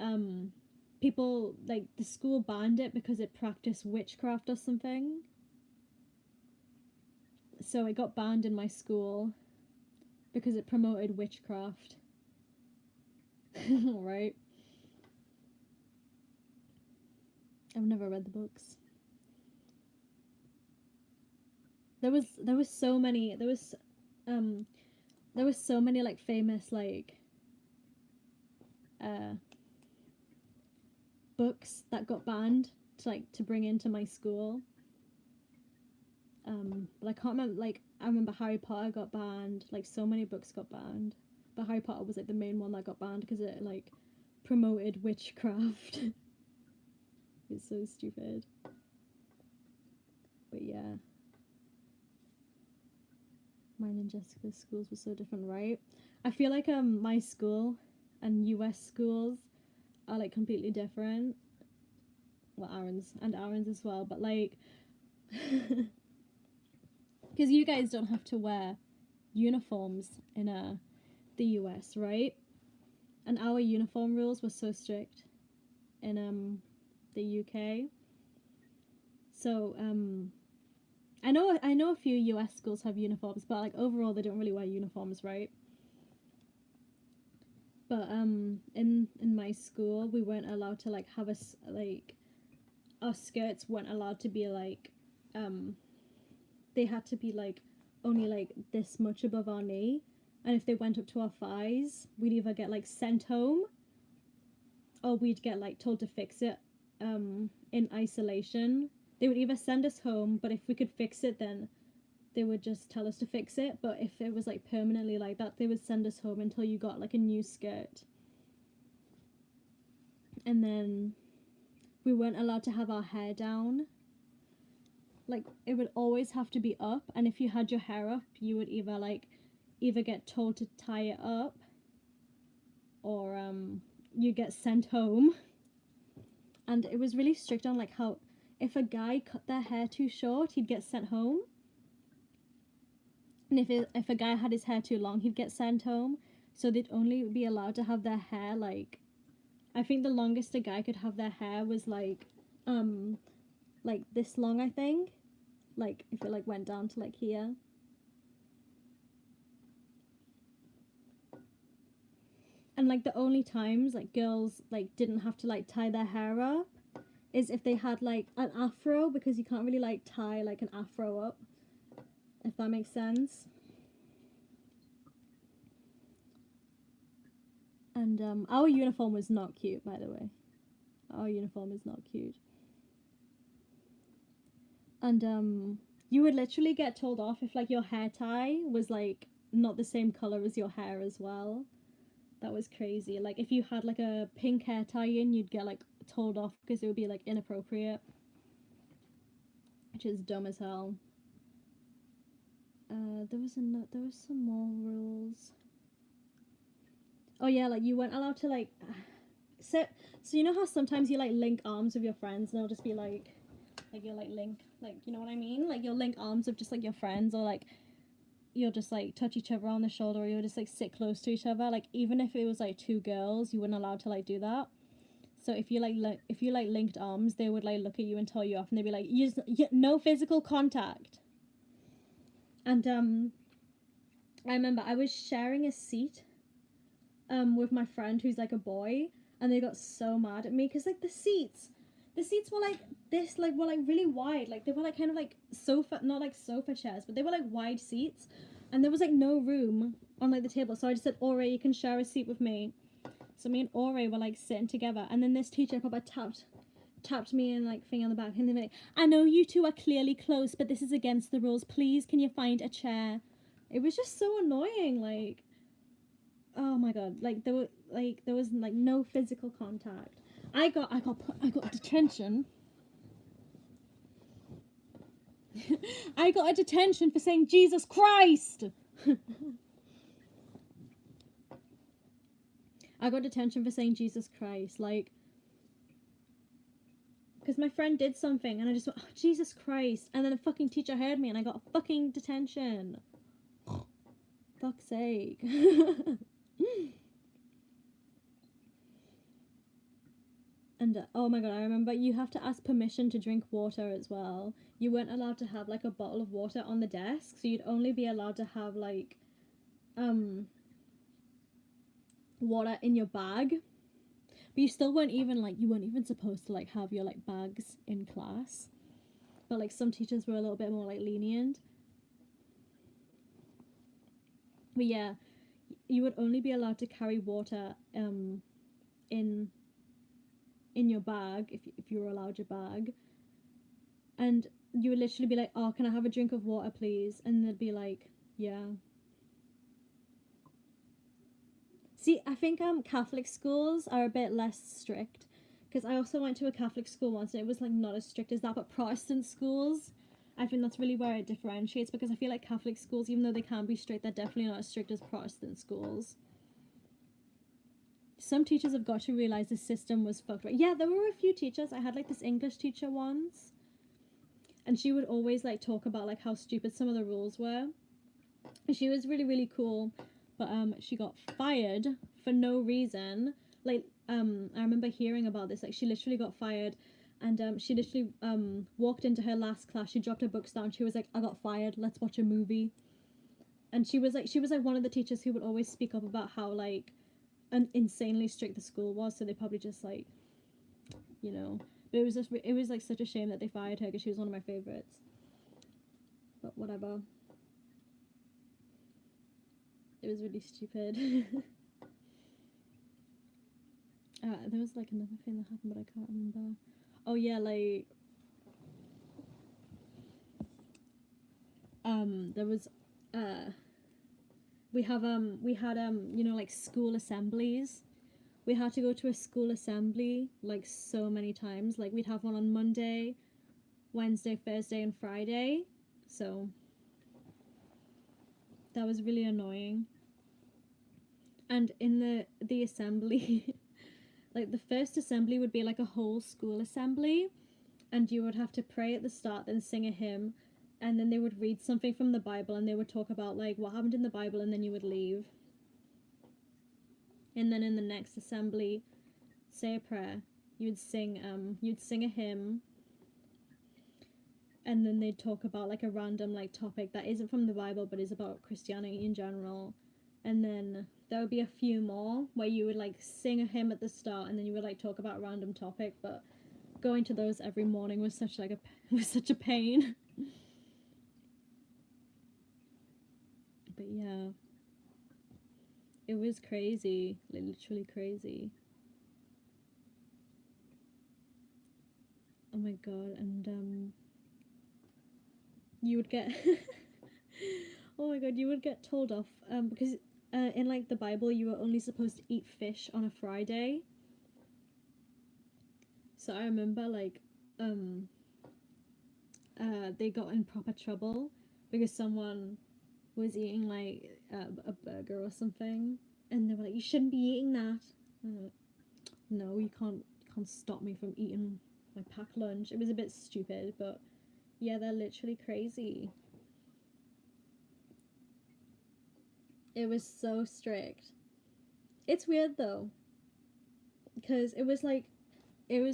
people, like, the school banned it because it practiced witchcraft or something. So it got banned in my school because it promoted witchcraft. Right? I've never read the books. There was so many like famous like books that got banned to bring into my school. But I can't remember, like, I remember Harry Potter got banned, like so many books got banned, but Harry Potter was like the main one that got banned because it like promoted witchcraft. It's so stupid. But yeah, mine and Jessica's schools were so different, right? I feel like my school and US schools are like completely different. Well, Aaron's as well, but like because you guys don't have to wear uniforms in the US, right? And our uniform rules were so strict in the UK. So I know a few US schools have uniforms, but like overall they don't really wear uniforms, right? But in my school we weren't allowed to like have like our skirts weren't allowed to be like they had to be like only like this much above our knee, and if they went up to our thighs we'd either get like sent home or we'd get like told to fix it in isolation. They would either send us home, but if we could fix it then they would just tell us to fix it, but if it was like permanently like that they would send us home until you got like a new skirt. And then we weren't allowed to have our hair down. Like, it would always have to be up, and if you had your hair up, you would either, like, either get told to tie it up, or you get sent home. And it was really strict on like how if a guy cut their hair too short, he'd get sent home. And if a guy had his hair too long, he'd get sent home. So they'd only be allowed to have their hair like, I think the longest a guy could have their hair was like this long, I think. Like if it like went down to like here. And like the only times like girls like didn't have to like tie their hair up is if they had like an afro, because you can't really like tie like an afro up, if that makes sense. And our uniform was not cute, by the way. Our uniform is not cute. And you would literally get told off if like your hair tie was like not the same color as your hair as well. That was crazy. Like if you had like a pink hair tie in, you'd get like told off because it would be like inappropriate, which is dumb as hell. There was some more rules. Oh yeah, like you weren't allowed to like so you know how sometimes you like link arms with your friends and they'll just be like you'll like link, like, you know what I mean, like you'll link arms with just like your friends, or like you'll just like touch each other on the shoulder, or you'll just like sit close to each other. Like even if it was like two girls, you weren't allowed to like do that. So if you like linked arms, they would like look at you and tell you off, and they'd be like, no physical contact. And I remember I was sharing a seat with my friend who's like a boy, and they got so mad at me because like the seats were like this, like were like really wide, like they were like kind of like sofa, not like sofa chairs, but they were like wide seats, and there was like no room on like the table. So I just said, Ore, you can share a seat with me. So me and Ore were like sitting together, and then this teacher probably tapped me and like thing on the back, and they were like, I know you two are clearly close, but this is against the rules. Please, can you find a chair? It was just so annoying. Like, oh my god, like there was like no physical contact. I got detention. I got a detention for saying Jesus Christ. I got detention for saying Jesus Christ, like, because my friend did something and I just went, oh, Jesus Christ, and then the fucking teacher heard me and I got a fucking detention. Fuck's sake. And oh my god, I remember you have to ask permission to drink water as well. You weren't allowed to have like a bottle of water on the desk, so you'd only be allowed to have like water in your bag. But you still weren't even like, you weren't even supposed to like have your like bags in class. But like some teachers were a little bit more like lenient. But yeah, you would only be allowed to carry water in your bag if you were allowed your bag. And you would literally be like, oh, can I have a drink of water please? And they'd be like, yeah. See, I think Catholic schools are a bit less strict, because I also went to a Catholic school once and it was like not as strict as that. But Protestant schools, I think that's really where it differentiates, because I feel like Catholic schools, even though they can be strict, they're definitely not as strict as Protestant schools. Some teachers have got to realize the system was fucked. Right? Yeah, there were a few teachers. I had like this English teacher once, and she would always like talk about like how stupid some of the rules were. And she was really, really cool, but she got fired for no reason. Like I remember hearing about this. Like she literally got fired, and she literally walked into her last class. She dropped her books down. She was like, I got fired. Let's watch a movie. And she was like one of the teachers who would always speak up about how like insanely strict the school was. So they probably just like, you know. But it was like such a shame that they fired her, because she was one of my favorites. But whatever. It was really stupid. There was like another thing that happened, but I can't remember. Oh yeah, like there was we had you know, like school assemblies. We had to go to a school assembly like so many times. Like we'd have one on Monday, Wednesday, Thursday, and Friday. So That was really annoying. And in the assembly, like the first assembly would be like a whole school assembly, and you would have to pray at the start, then sing a hymn, and then they would read something from the Bible, and they would talk about like what happened in the Bible, and then you would leave. And then in the next assembly, say a prayer. You'd sing a hymn, and then they'd talk about like a random like topic that isn't from the Bible but is about Christianity in general. And then there would be a few more where you would like sing a hymn at the start, and then you would like talk about a random topic. But going to those every morning was such like a was such a pain. But yeah, it was crazy, like, literally crazy. Oh my god. And you would get oh my god, you would get told off because in like the Bible you were only supposed to eat fish on a Friday. So I remember like um they got in proper trouble because someone was eating like a burger or something, and they were like, "You shouldn't be eating that." Like, no, you can't stop me from eating my packed lunch. It was a bit stupid, but yeah, they're literally crazy. It was so strict. It's weird though, because it was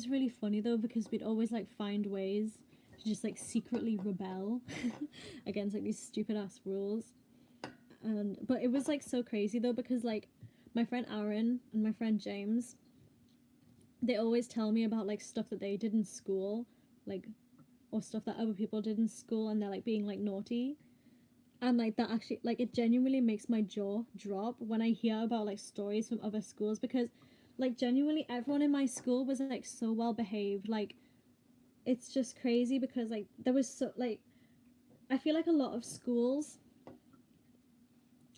really funny though, because we'd always like find ways to just like secretly rebel against like these stupid ass rules. And but it was like so crazy though, because like my friend Aaron and my friend James, they always tell me about like stuff that they did in school, like, or stuff that other people did in school, and they're like being like naughty. And like that actually, like, it genuinely makes my jaw drop when I hear about like stories from other schools, because like genuinely everyone in my school was like so well behaved. Like, it's just crazy because like there was so like, I feel like a lot of schools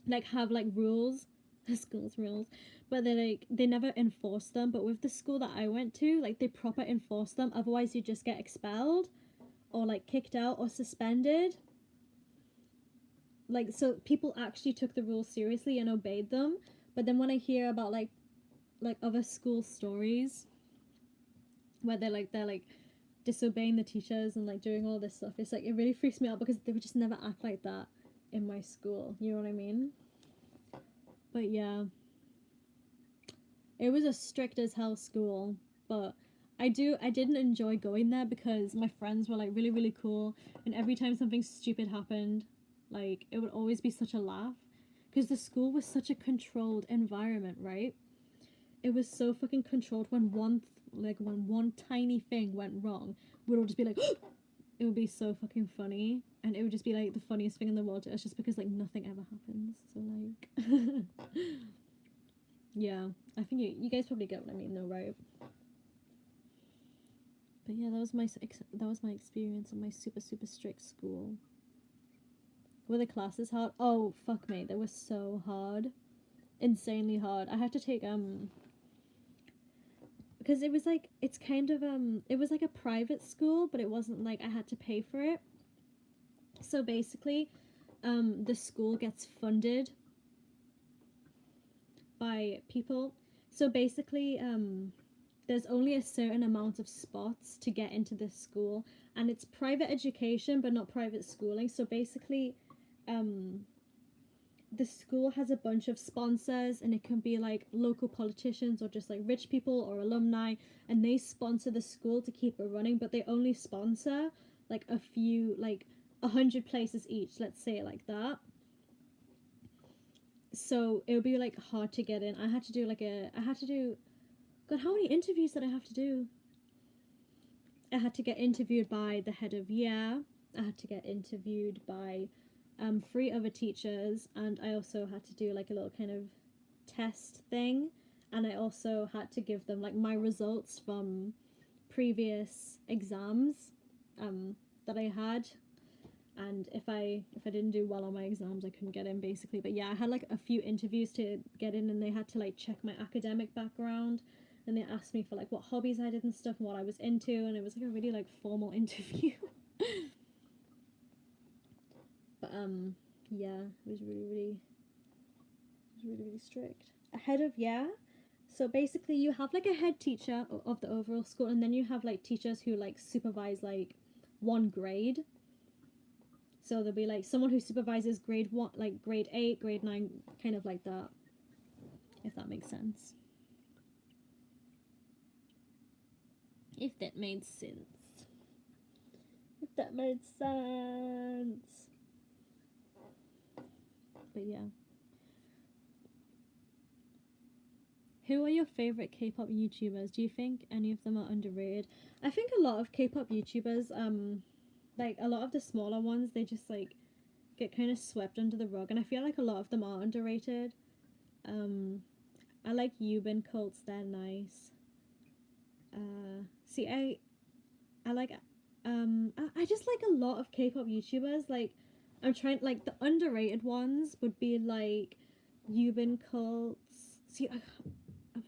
like have like rules, schools rules, but they never enforce them. But with the school that I went to, like they proper enforce them, otherwise you just get expelled or like kicked out or suspended. Like, so people actually took the rules seriously and obeyed them. But then when I hear about like other school stories where they're like disobeying the teachers and like doing all this stuff, it's like it really freaks me out because they would just never act like that in my school, you know what I mean? But yeah, it was a strict as hell school, but I didn't enjoy going there because my friends were like really really cool, and every time something stupid happened, like it would always be such a laugh because the school was such a controlled environment, right? It was so fucking controlled. When when one tiny thing went wrong, we'd all just be like it would be so fucking funny, and it would just be like the funniest thing in the world to us, just because like nothing ever happens. So like yeah, I think you guys probably get what I mean though, right? But yeah, that was my experience in my super super strict school. Were the classes hard? Oh fuck me, they were so hard, insanely hard. I had to take because it was like, it's kind of it was like a private school, but it wasn't like I had to pay for it. So basically, the school gets funded by people. So basically, there's only a certain amount of spots to get into this school, and it's private education but not private schooling. So basically, um, the school has a bunch of sponsors, and it can be like local politicians or just like rich people or alumni, and they sponsor the school to keep it running, but they only sponsor like a few, like 100 places each, let's say it like that. So it would be like hard to get in. I had to do, god, how many interviews did I have to do? I had to get interviewed by the head of year. I had to get interviewed by three other teachers, and I also had to do like a little kind of test thing, and I also had to give them like my results from previous exams that I had. And if I didn't do well on my exams, I couldn't get in basically. But yeah, I had like a few interviews to get in, and they had to like check my academic background, and they asked me for like what hobbies I did and stuff and what I was into, and it was like a really like formal interview. But Yeah, it was really strict. Ahead of, yeah. So basically, you have like a head teacher of the overall school, and then you have like teachers who like supervise like one grade. So there'll be like someone who supervises grade 1, like grade 8, grade 9, kind of like that, if that makes sense. If that made sense. If that made sense. But yeah. Who are your favorite K-pop YouTubers? Do you think any of them are underrated? I think a lot of K-pop YouTubers, like a lot of the smaller ones, they just like get kind of swept under the rug, and I feel like a lot of them are underrated. Um, I like Yubin cults; they're nice. See, I like, I just like a lot of K-pop YouTubers. Like, I'm trying like the underrated ones would be like Yubin cults. See, I'm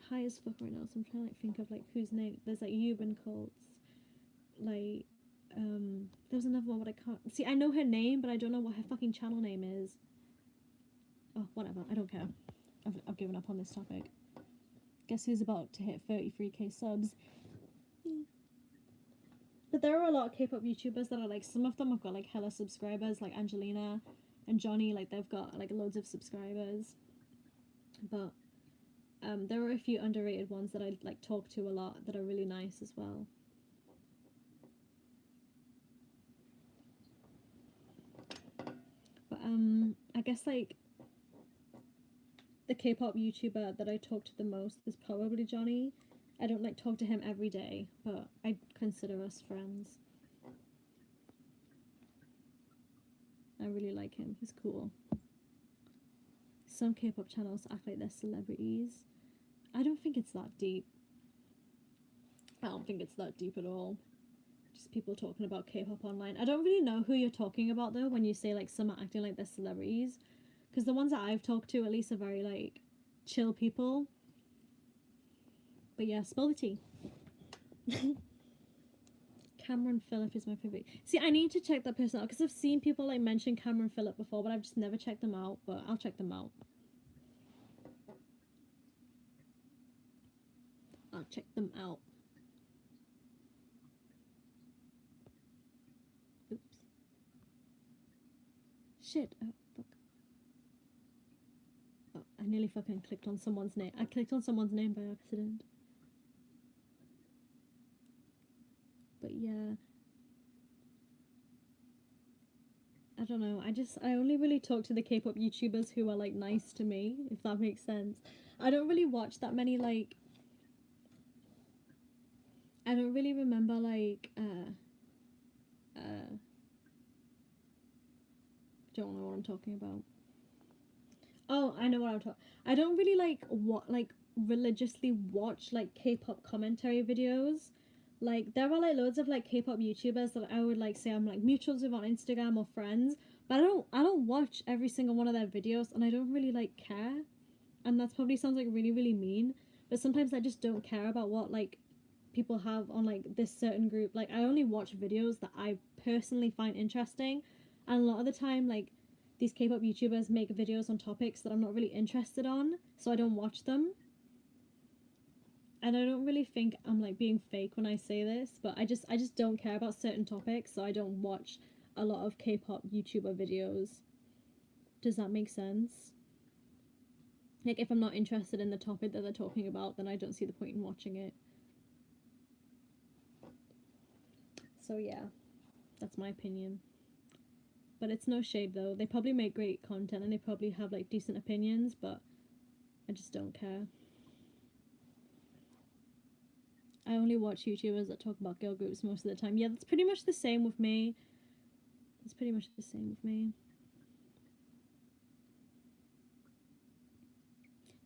high as fuck right now, so I'm trying to like think of like whose name. There's like Yubin cults, like there's another one, but I can't see. I know her name, but I don't know what her fucking channel name is. Oh, whatever. I don't care. I've given up on this topic. Guess who's about to hit 33k subs? But there are a lot of K-pop YouTubers that are like, some of them have got like hella subscribers, like Angelina and Johnny, like they've got like loads of subscribers. But there are a few underrated ones that I like talk to a lot that are really nice as well. But I guess like the K-pop YouTuber that I talk to the most is probably Johnny. I don't like talk to him every day, but I consider us friends. I really like him. He's cool. Some K-pop channels act like they're celebrities. I don't think it's that deep. I don't think it's that deep at all. Just people talking about K-pop online. I don't really know who you're talking about though when you say like some are acting like they're celebrities, because the ones that I've talked to at least are very like chill people. But yeah, spill the tea. Cameron Phillip is my favorite. See, I need to check that person out because I've seen people like mention Cameron Phillip before, but I've just never checked them out. But I'll check them out. I'll check them out. Oops. Shit. Oh, fuck. Oh, I nearly fucking clicked on someone's name. I clicked on someone's name by accident. But yeah. I don't know. I only really talk to the K-pop YouTubers who are like nice to me, if that makes sense. I don't really watch that many like. I don't really remember like. Don't know what I'm talking about. Oh, I know what I'm talking. I don't really like what like religiously watch like K-pop commentary videos. Like there are like loads of like K-pop YouTubers that I would like say I'm like mutuals with on Instagram or friends, but I don't watch every single one of their videos, and I don't really like care. And that probably sounds like really mean, but sometimes I just don't care about what like people have on like this certain group. Like I only watch videos that I personally find interesting, and a lot of the time like these K-pop YouTubers make videos on topics that I'm not really interested on, so I don't watch them. And I don't really think I'm like being fake when I say this, but I just don't care about certain topics, so I don't watch a lot of K-pop YouTuber videos. Does that make sense? Like if I'm not interested in the topic that they're talking about, then I don't see the point in watching it. So yeah, that's my opinion. But it's no shade though. They probably make great content and they probably have like decent opinions, but I just don't care. I only watch YouTubers that talk about girl groups most of the time. Yeah, that's pretty much the same with me. It's pretty much the same with me.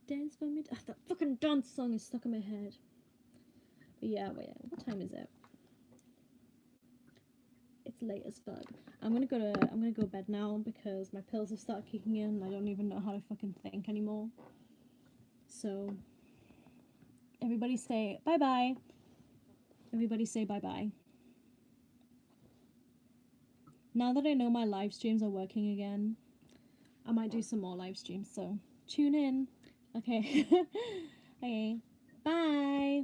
Dance for me. That fucking dance song is stuck in my head. But yeah, what time is it? It's late as fuck. I'm gonna go bed now because my pills have started kicking in and I don't even know how to fucking think anymore. So everybody say bye bye. Everybody say bye bye. Now that I know my live streams are working again, I might do some more live streams, so tune in. Okay. Okay. Bye.